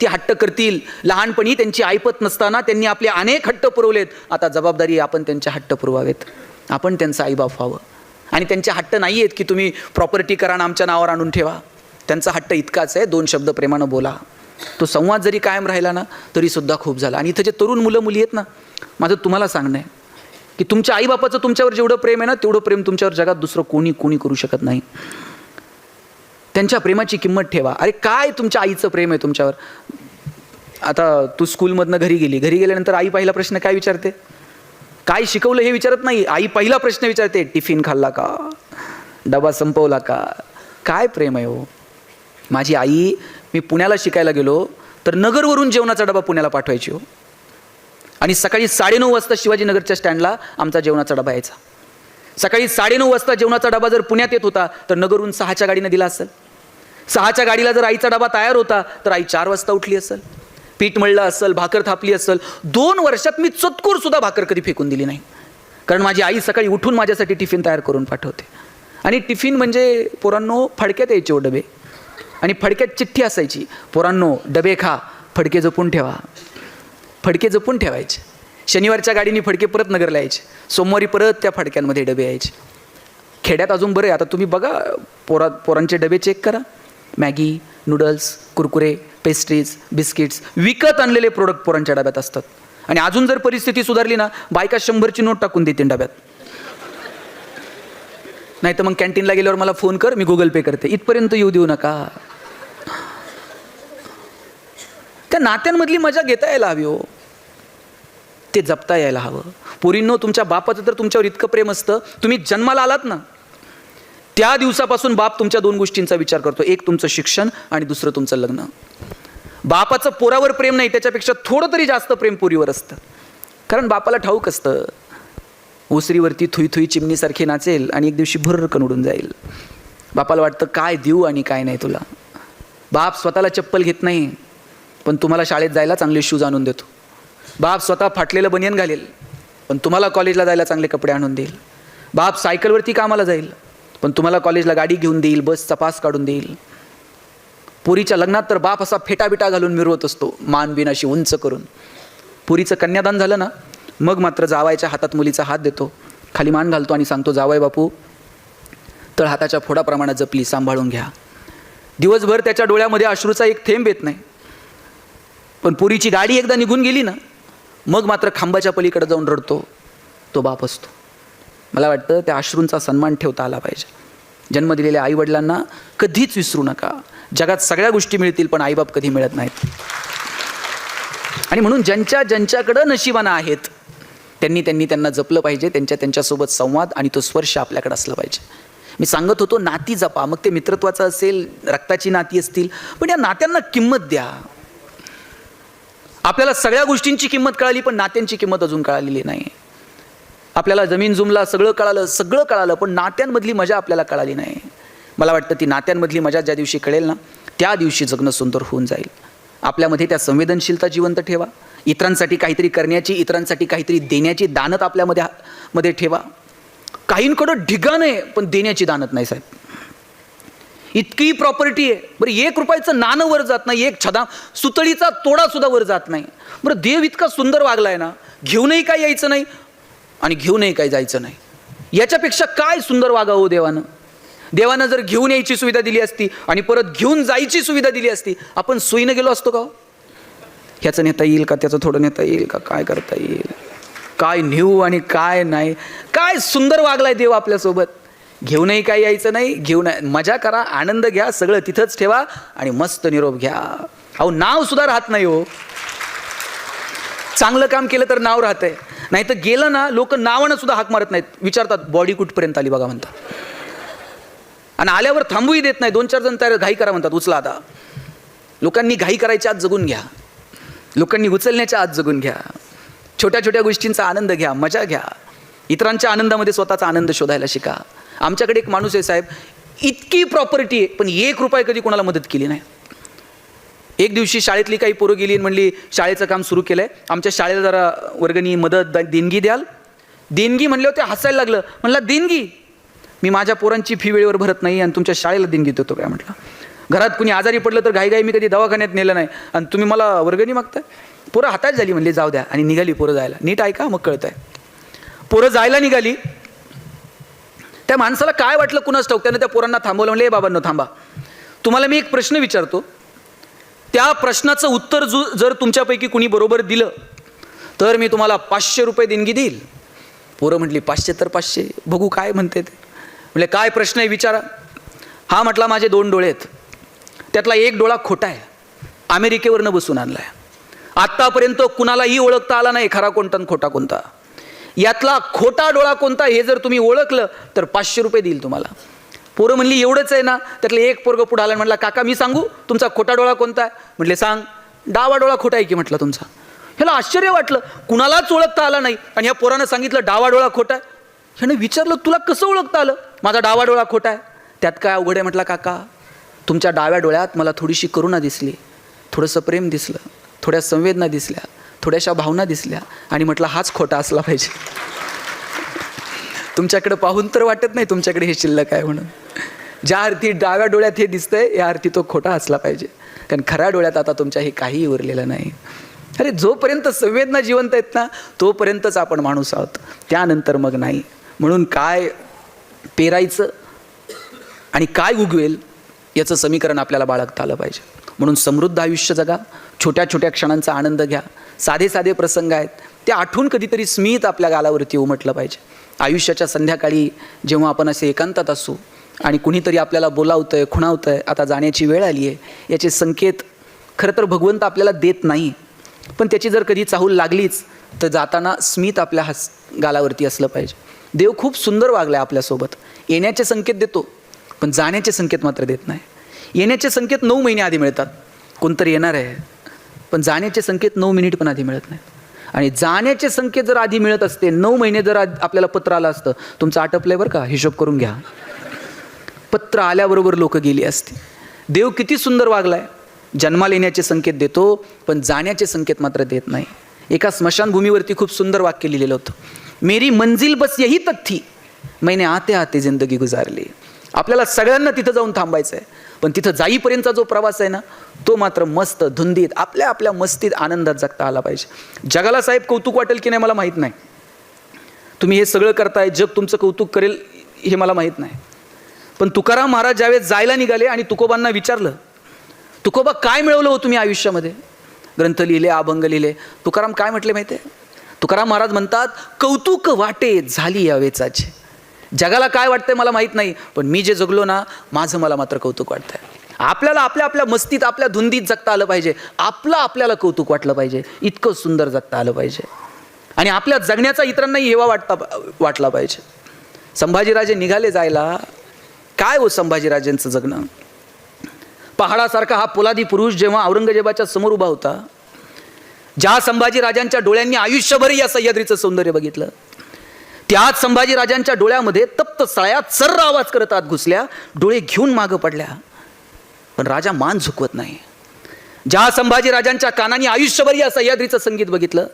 ती हट्ट करतील. लहानपणी त्यांची ऐपत नसताना त्यांनी आपले अनेक हट्ट पुरवलेत. आता जबाबदारी आपण त्यांचे हट्ट पुरवावेत, आपण त्यांचं आईबाप व्हावं. आणि त्यांचे हट्ट नाही आहेत की तुम्ही प्रॉपर्टी करा आणि आमच्या नावावर आणून ठेवा. त्यांचा हट्ट इतकाच आहे, 2 शब्द प्रेमानं बोला. तो संवाद जरी कायम राहिला ना तरी सुद्धा खूप झाला. आणि इथं जे तरुण मुलं मुली आहेत ना, माझं तुम्हाला सांगणं आहे की तुमच्या आईबापाचं तुमच्यावर जेवढं प्रेम आहे ना, तेवढं प्रेम तुमच्यावर जगात दुसरं कोणी करू शकत नाही. त्यांच्या प्रेमाची किंमत ठेवा. अरे काय तुमच्या आईचं प्रेम आहे तुमच्यावर. आता तू स्कूलमधनं घरी गेल्यानंतर आई पहिला प्रश्न काय विचारते? काय शिकवलं हे विचारत नाही. आई पहिला प्रश्न विचारते, टिफिन खाल्ला का, डबा संपवला का. काय प्रेम आहे हो. माझी आई, मी पुण्याला शिकायला गेलो तर नगरवरून जेवणाचा डबा पुण्याला पाठवायची हो. आणि सकाळी 9:30 वाजता शिवाजीनगरच्या स्टँडला आमचा जेवणाचा डबा यायचा. सकाळी 9:30 वाजता जेवणाचा डबा जर पुण्यात येत होता तर नगरहून 6च्या गाडीनं दिला असेल. 6च्या गाडीला जर आईचा डबा तयार होता तर आई 4 वाजता उठली असेल, पीठ मळलं असेल, भाकर थापली असेल. 2 वर्षात मी चतकूर सुद्धा भाकर कधी फेकून दिली नाही, कारण माझी आई सकाळी उठून माझ्यासाठी टिफिन तयार करून पाठवते. आणि टिफिन म्हणजे पोरांनो फडक्यात यायचे हो डबे, आणि फडक्यात चिठ्ठी असायची, पोरांनो डबे खा, फडके जपून ठेवा. फडके जपून ठेवायचे. शनिवारच्या गाडीने फडके परत नगरला यायचे, सोमवारी परत त्या फडक्यांमध्ये डबे यायचे. खेड्यात अजून बरं आहे. आता तुम्ही बघा, पोरांचे डबे चेक करा. Maggi, noodles, Kurkure, pastries, biscuits, विकत आणलेले प्रोडक्ट पोरांच्या डब्यात असतात. आणि अजून जर परिस्थिती सुधारली ना, बायका 100ची नोट टाकून देतील डब्यात. नाही तर मग कॅन्टीनला गेल्यावर मला फोन कर, मी गुगल पे करते. इथपर्यंत येऊ देऊ नका. त्या नात्यांमधली मजा घेता यायला हवी हो, ते जपता यायला हवं. पोरींनो, तुमच्या बापाचं तर तुमच्यावर इतकं प्रेम असतं, तुम्ही जन्माला आलात ना त्या दिवसापासून बाप तुमच्या 2 गोष्टींचा विचार करतो. एक तुमचं शिक्षण आणि दुसरं तुमचं लग्न. बापाचं पोरावर प्रेम नाही, त्याच्यापेक्षा थोडं तरी जास्त प्रेम पोरीवर असतं. कारण बापाला ठाऊक असतं, ओसरीवरती थुई थुई चिमणीसारखी नाचेल आणि एक दिवशी भुर्रकन उडून जाईल. बापाला वाटतं काय देऊ आणि काय नाही तुला. बाप स्वतःला चप्पल घेत नाही, पण तुम्हाला शाळेत जायला चांगले शूज आणून देतो. बाप स्वतः फाटलेलं बनियन घालेल, पण तुम्हाला कॉलेजला जायला चांगले कपडे आणून देईल. बाप सायकलवरती कामाला जाईल, पण तुम्हाला कॉलेजला गाडी घेऊन देईल, बसचा पास काढून देईल. पुरीच्या लग्नात तर बाप असा फेटाबिटा घालून मिरवत असतो, मान बिन अशी उंच करून. पुरीचं कन्यादान झालं ना, मग मात्र जावायच्या हातात मुलीचा हात देतो, खाली मान घालतो आणि सांगतो, जावाय बापू, तळ हाताच्या फोडाप्रमाणे जपली, सांभाळून घ्या. दिवसभर त्याच्या डोळ्यामध्ये अश्रूचा एक थेंब येत नाही. पण पुरीची गाडी एकदा निघून गेली ना, मग मात्र खांबाच्या पलीकडे जाऊन रडतो तो बाप असतो. मला वाटतं त्या अश्रूंचा सन्मान ठेवता आला पाहिजे. जन्म दिलेल्या आईवडिलांना कधीच विसरू नका. जगात सगळ्या गोष्टी मिळतील, पण आईबाप कधी मिळत नाहीत. आणि म्हणून ज्यांच्याकडं नशिबानं आहेत त्यांना जपलं पाहिजे. त्यांच्यासोबत संवाद आणि तो स्पर्श आपल्याकडे असला पाहिजे. मी सांगत होतो, नाती जपा. मग ते मित्रत्वाचं असेल, रक्ताची नाती असतील, पण या नात्यांना किंमत द्या. आपल्याला सगळ्या गोष्टींची किंमत कळाली, पण नात्यांची किंमत अजून कळालेली नाही. आपल्याला जमीन जुमला सगळं कळालं, पण नात्यांमधली मजा आपल्याला कळाली नाही. मला वाटतं ती नात्यांमधली मजा ज्या दिवशी कळेल ना, त्या दिवशी जगणं सुंदर होऊन जाईल. आपल्यामध्ये त्या संवेदनशीलता जिवंत ठेवा. इतरांसाठी काहीतरी करण्याची, इतरांसाठी काहीतरी देण्याची दानत आपल्यामध्ये ठेवा. काहींकडं ढिगाण आहे, पण देण्याची दानत नाही साहेब. इतकी प्रॉपर्टी आहे, बरं 1 रुपयाचं नाणं वर जात नाही, एक छदा सुतळीचा तोडा सुद्धा वर जात नाही. बरं देव इतका सुंदर वागलाय ना, घेऊनही काय यायचं नाही आणि घेऊनही काय जायचं नाही. याच्यापेक्षा काय सुंदर वागावं देवानं. देवानं जर घेऊन यायची सुविधा दिली असती आणि परत घेऊन जायची सुविधा दिली असती, आपण सोयीनं गेलो असतो का? ह्याचं नेता येईल का, त्याचं थोडं नेता येईल का, काय करता येईल, काय नेऊ आणि काय नाही. काय सुंदर वागलाय देव आपल्यासोबत. घेऊनही काय यायचं नाही, घेऊन मजा करा, आनंद घ्या, सगळं तिथंच ठेवा आणि मस्त निरोप घ्या. अहो नाव सुद्धा राहत नाही हो. चांगलं काम केलं तर नाव राहतंय, नाही तर गेलं ना, लोक नावानं सुद्धा हाक मारत नाहीत, विचारतात बॉडी कुठपर्यंत आली बघा म्हणतात. आणि आल्यावर थांबूही देत नाही. 2-4 जण तयार, घाई करा म्हणतात, उचला आता. लोकांनी घाई करायच्या आत जगून घ्या, लोकांनी उचलण्याच्या आत जगून घ्या. छोट्या छोट्या गोष्टींचा आनंद घ्या, मजा घ्या. इतरांच्या आनंदामध्ये स्वतःचा आनंद शोधायला शिका. आमच्याकडे एक माणूस आहे साहेब, इतकी प्रॉपर्टी आहे पण 1 रुपया कधी कोणाला मदत केली नाही. एक दिवशी शाळेतली काही पोरं गेली आणि म्हणली शाळेचं काम सुरू केलं आहे, आमच्या शाळेला जरा वर्गणी मदत देणगी द्याल. देणगी म्हणल्यावर ते हसायला लागलं. म्हणलं देणगी? मी माझ्या पोरांची फी वेळेवर भरत नाही आणि तुमच्या शाळेला देणगी देतो काय? म्हटलं घरात कुणी आजारी पडलं तर घाईघाई मी कधी दवाखान्यात नेलं नाही आणि तुम्ही मला वर्गणी मागताय? पोरं हातात झाली, म्हणले जाऊ द्या, आणि निघाली पोरं जायला. नीट ऐका मग कळतंय. पोरं जायला निघाली. त्या माणसाला काय वाटलं कुणास ठाऊक, त्यानं त्या पोरांना थांबवलं. म्हणले बाबांनो थांबा, तुम्हाला मी एक प्रश्न विचारतो, त्या प्रश्नाचं उत्तर जर तुमच्यापैकी कुणी बरोबर दिलं तर मी तुम्हाला 500 रुपये देणगी देईल. पोरं म्हटली 500 तर 500, बघू काय म्हणते ते. म्हणजे काय प्रश्न आहे विचारा. हा म्हटला माझे 2 डोळे आहेत, त्यातला एक डोळा खोटा आहे, अमेरिकेवरनं बसून आणला आहे, आत्तापर्यंत कुणालाही ओळखता आला नाही खरा कोणता आणि खोटा कोणता. यातला खोटा डोळा कोणता हे जर तुम्ही ओळखलं तर 500 रुपये देईल तुम्हाला. पोरं म्हणली एवढंच आहे ना? त्यातलं एक पोरगं पुढं आला, म्हटलं काका मी सांगू तुमचा खोटा डोळा कोणता आहे? म्हटले सांग. डावा डोळा खोटा आहे की म्हटलं तुमचा. ह्याला आश्चर्य वाटलं, कुणालाच ओळखता आला नाही आणि ह्या पोरानं सांगितलं डावा डोळा खोटा आहे. ह्यानं विचारलं तुला कसं ओळखता आलं? माझा डावा डोळा खोटा आहे. त्यात काय अवघड आहे? म्हटलं काका तुमच्या डाव्या डोळ्यात मला थोडीशी करुणा दिसली, थोडंसं प्रेम दिसलं, थोड्या संवेदना दिसल्या, थोड्याशा भावना दिसल्या, आणि म्हटलं हाच खोटा असला पाहिजे. तुमच्याकडे पाहून तर वाटत नाही तुमच्याकडे हे शिल्लक आहे म्हणून. ज्या अर्थी डाव्या डोळ्यात हे दिसतंय या अर्थी तो खोटा असला पाहिजे, कारण खऱ्या डोळ्यात आता तुमच्या हे काहीही उरलेलं नाही. अरे जोपर्यंत संवेदना जिवंत आहेत ना तोपर्यंतच आपण माणूस आहोत, त्यानंतर मग नाही. म्हणून काय पेरायचं आणि काय उगवेल याचं समीकरण आपल्याला बाळगता आलं पाहिजे. म्हणून समृद्ध आयुष्य जगा, छोट्या छोट्या क्षणांचा आनंद घ्या, साधे साधे प्रसंग आहेत ते आठवून कधीतरी स्मित आपल्या गालावरती उमटलं पाहिजे. आयुष्याच्या संध्याकाळी जेव्हा आपण असे एकांतात असू आणि कुणीतरी आपल्याला बोलावतंय, खुणावतंय, आता जाण्याची वेळ आली आहे, याचे संकेत खरं तर भगवंत आपल्याला देत नाही, पण त्याची जर कधी चाहूल लागलीच तर जाताना स्मित आपल्या गालावरती असलं पाहिजे. देव खूप सुंदर वागला आहे आपल्यासोबत. येण्याचे संकेत देतो पण जाण्याचे संकेत मात्र देत नाही. येण्याचे संकेत 9 महिने आधी मिळतात, कोणतरी येणार आहे, पण जाण्याचे संकेत 9 मिनिट पण आधी मिळत नाहीत. आणि जाण्याचे संकेत जर आधी मिळत असते, 9 महिने जर आपल्याला पत्र आलं असतं, तुमचं आटपलंय बरं का, हिशोब करून घ्या, पत्र आल्याबरोबर लोक गेली असती. देव किती सुंदर वागलाय, जन्माला येण्याचे संकेत देतो पण जाण्याचे संकेत मात्र देत नाही. एका स्मशानभूमीवरती खूप सुंदर वाक्य लिहिलेलं होतं, मेरी मंजिल बस यही तक थी, मैंने आते आते जिंदगी गुजारली. आपल्याला सगळ्यांना तिथं जाऊन थांबायचं आहे, पण तिथं जाईपर्यंतचा जो प्रवास आहे ना तो मात्र मस्त धुंदीत आपल्या आपल्या मस्तीत आनंदात जगता आला पाहिजे. जगाला साहेब कौतुक वाटेल की नाही मला माहीत नाही, तुम्ही हे सगळं करताय, जग तुमचं कौतुक करेल हे मला माहीत नाही, पण तुकाराम महाराज ज्यावेळेस जायला निघाले आणि तुकोबांना विचारलं, तुकोबा काय मिळवलं हो तुम्ही आयुष्यामध्ये? ग्रंथ लिहिले, अभंग लिहिले. तुकाराम काय म्हटले माहिती आहे? तुकाराम महाराज म्हणतात, कौतुक वाटे झाली या वेचाची. जगाला काय वाटतंय मला माहीत नाही, पण मी जे जगलो ना माझं मला मात्र कौतुक वाटतंय. आपल्याला आपल्या आपल्या मस्तीत आपल्या धुंदीत जगता आलं पाहिजे, आपल्याला कौतुक वाटलं पाहिजे, इतकं सुंदर जगता आलं पाहिजे आणि आपल्या जगण्याचा इतरांनाही हेवा वाटला पाहिजे. संभाजीराजे निघाले जायला, काय हो संभाजीराजेंचं जगणं. पहाडासारखा हा पोलादी पुरुष जेव्हा औरंगजेबाच्या समोर उभा होता, ज्या संभाजीराजांच्या डोळ्यांनी आयुष्यभर या सह्याद्रीचं सौंदर्य बघितलं, त्याच संभाजीराजांच्या डोळ्यामध्ये तप्त सळ्या चर्र आवाज करत आत घुसल्या, डोळे घेऊन मागं पडल्या, पण राजा मान झुकवत नाही. ज्या संभाजीराजांच्या कानाने आयुष्यभर या सह्याद्रीचं संगीत बघितलं,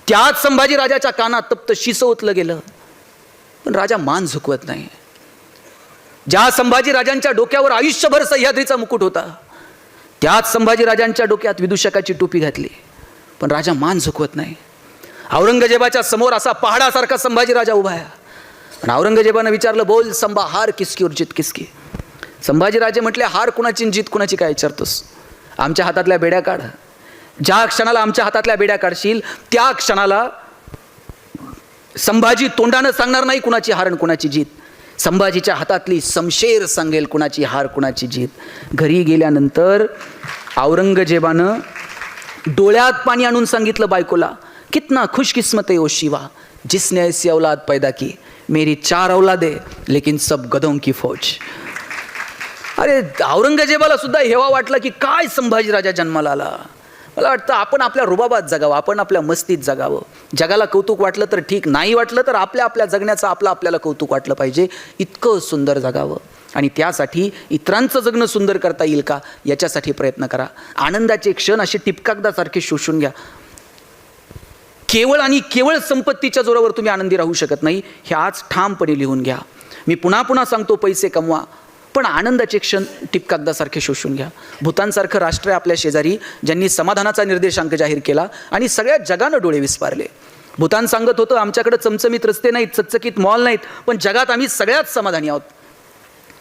त्याच संभाजीराजाच्या कानात तप्त शिस ओतलं गेलं, पण राजा मान झुकवत नाही. ज्या संभाजीराजांच्या डोक्यावर आयुष्यभर सह्याद्रीचा मुकुट होता, त्याच संभाजीराजांच्या डोक्यात विदूषकाची टोपी घातली, पण राजा मान झुकवत नाही. औरंगजेबाच्या समोर असा पहाडासारखा संभाजीराजा उभा आहे आणि औरंगजेबानं विचारलं, बोल संभा, हार किसकी और जीत किसकी? संभाजीराजे म्हटले, हार कुणाची जीत कुणाची काय विचारतोस? आमच्या हातातल्या बेड्या काढ. ज्या क्षणाला आमच्या हातातल्या बेड्या काढशील त्या क्षणाला संभाजी तोंडानं सांगणार नाही कुणाची हार आणि कुणाची जीत. संभाजीच्या हातातली समशेर सांगेल कुणाची हार कुणाची जीत. घरी गेल्यानंतर औरंगजेबानं डोळ्यात पाणी आणून सांगितलं बायकोला, कितना खुशकिस्मत है ओ शिवा जिसने ऐसी औलाद पैदा की, मेरी 4 औलादे लेकिन सब गधों की फौज. अरे औरंगजेबाला सुद्धा हेवा वाटला की काय संभाजीराजा जन्माला आला, मला वाटतं आपण आपल्या रुबाबात जगावं, आपण आपल्या मस्तीत जगावं. जगाला कौतुक वाटलं तर ठीक, नाही वाटलं तर आपल्या जगण्याचं आपल्याला कौतुक वाटलं पाहिजे. इतकं सुंदर जगावं. आणि त्यासाठी इतरांचं जगणं सुंदर करता येईल का याच्यासाठी प्रयत्न करा. आनंदाचे क्षण असे टिपकागदासारखे शोषून घ्या. केवळ आणि केवळ संपत्तीच्या जोरावर तुम्ही आनंदी राहू शकत नाही, हे आज ठामपणे लिहून घ्या. मी पुन्हा सांगतो, पैसे कमवा, पण आनंदाचे क्षण टिपकागदासारखे शोषून घ्या. भूतानसारखं राष्ट्र आहे आपल्या शेजारी, ज्यांनी समाधानाचा निर्देशांक जाहीर केला आणि सगळ्या जगानं डोळे विस्पारले. भूतान सांगत होतं, आमच्याकडे चमचमीत रस्ते नाहीत, चकचकीत मॉल नाहीत, पण जगात आम्ही सगळ्यात समाधानी आहोत.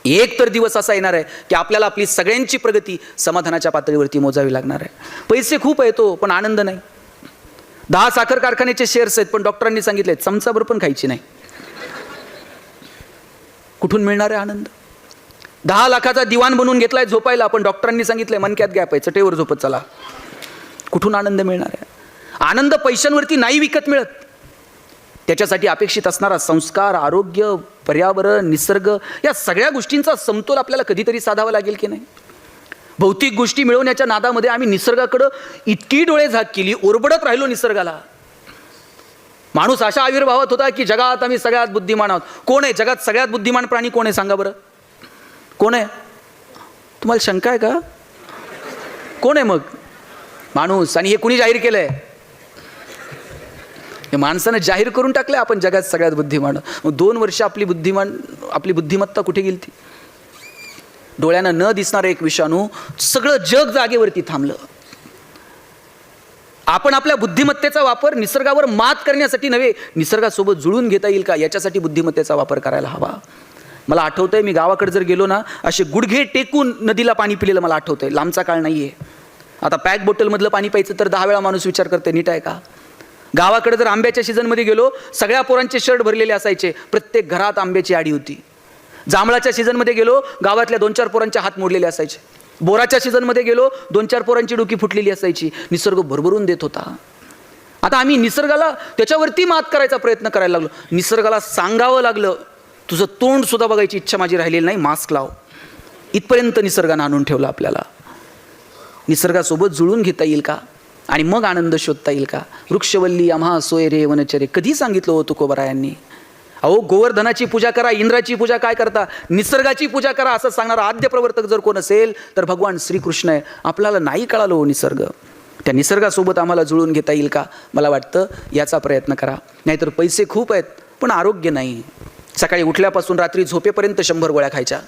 एक तर दिवस असा येणार आहे की आपल्याला आपली सगळ्यांची प्रगती समाधानाच्या पातळीवरती मोजावी लागणार आहे. पैसे खूप आहेत पण आनंद नाही. 10 साखर कारखान्याचे शेअर्स आहेत, पण डॉक्टरांनी सांगितले चमचाभर पण खायची नाही. कुठून मिळणार आहे आनंद? 10 लाखाचा दिवाण बनवून घेतलाय झोपायला, पण डॉक्टरांनी सांगितलंय मनक्यात गॅप आहे, चटेवर झोपत चला. कुठून आनंद मिळणार आहे? आनंद पैशांवरती नाही विकत मिळत. त्याच्यासाठी अपेक्षित असणारा संस्कार, आरोग्य, पर्यावरण, निसर्ग, या सगळ्या गोष्टींचा समतोल आपल्याला कधीतरी साधावा लागेल की नाही. भौतिक गोष्टी मिळवण्याच्या नादामध्ये आम्ही निसर्गाकडं इतकी डोळे झाक केली, ओरबडत राहिलो निसर्गाला. माणूस अशा आविर्भावात होता की जगात आम्ही सगळ्यात बुद्धिमान आहोत. कोण आहे जगात सगळ्यात बुद्धिमान प्राणी? कोण आहे सांगा बरं? कोण आहे? तुम्हाला शंका आहे का? कोण आहे मग? माणूस. आणि हे कुणी जाहीर केलंय? हे माणसानं जाहीर करून टाकलंय आपण जगात सगळ्यात बुद्धिमान. 2 वर्ष आपली बुद्धिमत्ता कुठे गेली ती? डोळ्यानं न दिसणारं एक विषाणू सगळं जग जागेवरती थांबलं. आपण आपल्या बुद्धिमत्तेचा वापर निसर्गावर मात करण्यासाठी नव्हे, निसर्गासोबत जुळून घेता येईल का याच्यासाठी बुद्धिमत्तेचा वापर करायला हवा. मला आठवतंय, मी गावाकडे जर गेलो ना, असे गुडघे टेकून नदीला पाणी पिलेलं मला आठवतंय. लांबचा काळ नाहीये. आता पॅक बॉटलमधलं पाणी प्यायचं तर 10 वेळा माणूस विचार करते नीट आहे का. गावाकडे जर आंब्याच्या सीझनमध्ये गेलो, सगळ्या पोरांचे शर्ट भरलेले असायचे, प्रत्येक घरात आंब्याची आडी होती. जांभळाच्या सीझनमध्ये गेलो, गावातल्या 2-4 पोरांचे हात मोडलेले असायचे. बोराच्या सीझनमध्ये गेलो, 2-4 पोरांची डोकी फुटलेली असायची. निसर्ग भरभरून देत होता. आता आम्ही निसर्गाला त्याच्यावरती मात करायचा प्रयत्न करायला लागलो. निसर्गाला सांगावं लागलं, तुझं तोंड सुद्धा बघायची इच्छा माझी राहिलेली नाही, मास्क लाव. इथपर्यंत निसर्गानं आणून ठेवलं आपल्याला. निसर्गासोबत जुळून घेता येईल का आणि मग आनंद शोधता येईल का? वृक्षवल्ली आम्हा सोय रे वनचरे, कधी सांगितलं हो तुकोबरायांनी? अहो, गोवर्धनाची पूजा करा, इंद्राची पूजा काय करता, निसर्गाची पूजा करा असं सांगणारा आद्य प्रवर्तक जर कोण असेल तर भगवान श्रीकृष्ण आहे. आपल्याला नाही कळालं हो निसर्ग. त्या निसर्गासोबत आम्हाला जुळून घेता येईल का? मला वाटतं याचा प्रयत्न करा. नाहीतर पैसे खूप आहेत पण आरोग्य नाही. सकाळी उठल्यापासून रात्री झोपेपर्यंत 100 गोळ्या खायच्या,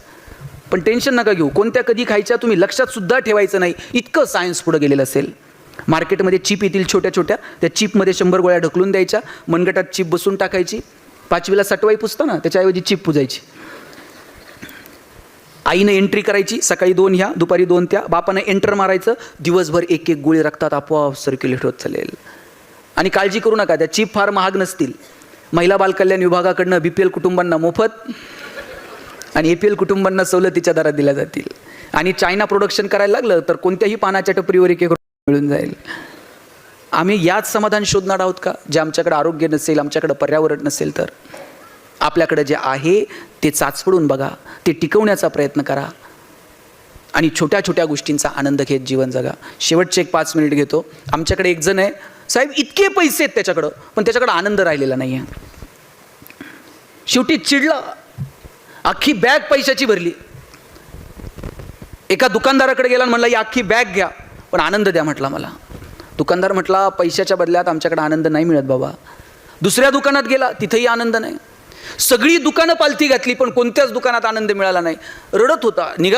पण टेन्शन नका घेऊ, कोणत्या कधी खायच्या तुम्ही लक्षात सुद्धा ठेवायचं नाही. इतकं सायन्स पुढे गेलेलं असेल. मार्केटमध्ये चिप येतील छोट्या छोट्या, त्या चिपमध्ये 100 गोळ्या ढकलून द्यायच्या, मनगटात चिप बसून टाकायची. 5वीला सटवाई पुसतं ना, त्याच्याऐवजी चिप पुजायची. आईनं एंट्री करायची, सकाळी 2 ह्या, दुपारी 2 त्या. बापानं एंटर मारायचं, दिवसभर एक गोळी रक्तात आपोआप सर्क्युलेट होत चालेल. आणि काळजी करू नका, त्या चिप फार महाग नसतील. महिला बालकल्याण विभागाकडनं BPL कुटुंबांना मोफत आणि APL कुटुंबांना सवलतीच्या दरात दिल्या जातील. आणि चायना प्रोडक्शन करायला लागलं तर कोणत्याही पानाच्या टपरीवर एक मिळून जाईल. आम्ही याच समाधान शोधणार आहोत का? जे आमच्याकडे आरोग्य नसेल, आमच्याकडे पर्यावरण नसेल तर? आपल्याकडे जे आहे ते चाचपडून बघा, ते टिकवण्याचा प्रयत्न करा आणि छोट्या छोट्या गोष्टींचा आनंद घेत जीवन जगा. शेवटचे एक 5 मिनिट घेतो. आमच्याकडे एक जण आहे, साहेब इतके पैसे आहेत त्याच्याकडं, पण त्याच्याकडे आनंद राहिलेला नाही आहे. शेवटी चिडला, अख्खी बॅग पैशाची भरली. एका दुकानदाराकडे गेला आणि म्हणला, ही अख्खी बॅग घ्या पण आनंद द्या म्हटला मला. दुकानदार म्हटला, पैशाच्या बदल्यात आमच्याकडे आनंद नाही मिळत बाबा. दुसऱ्या दुकानात गेला, तिथेही आनंद नाही. सगळी दुकानं पालथी घातली पण कोणत्याच दुकानात आनंद मिळाला नाही. रडत होता. निघाला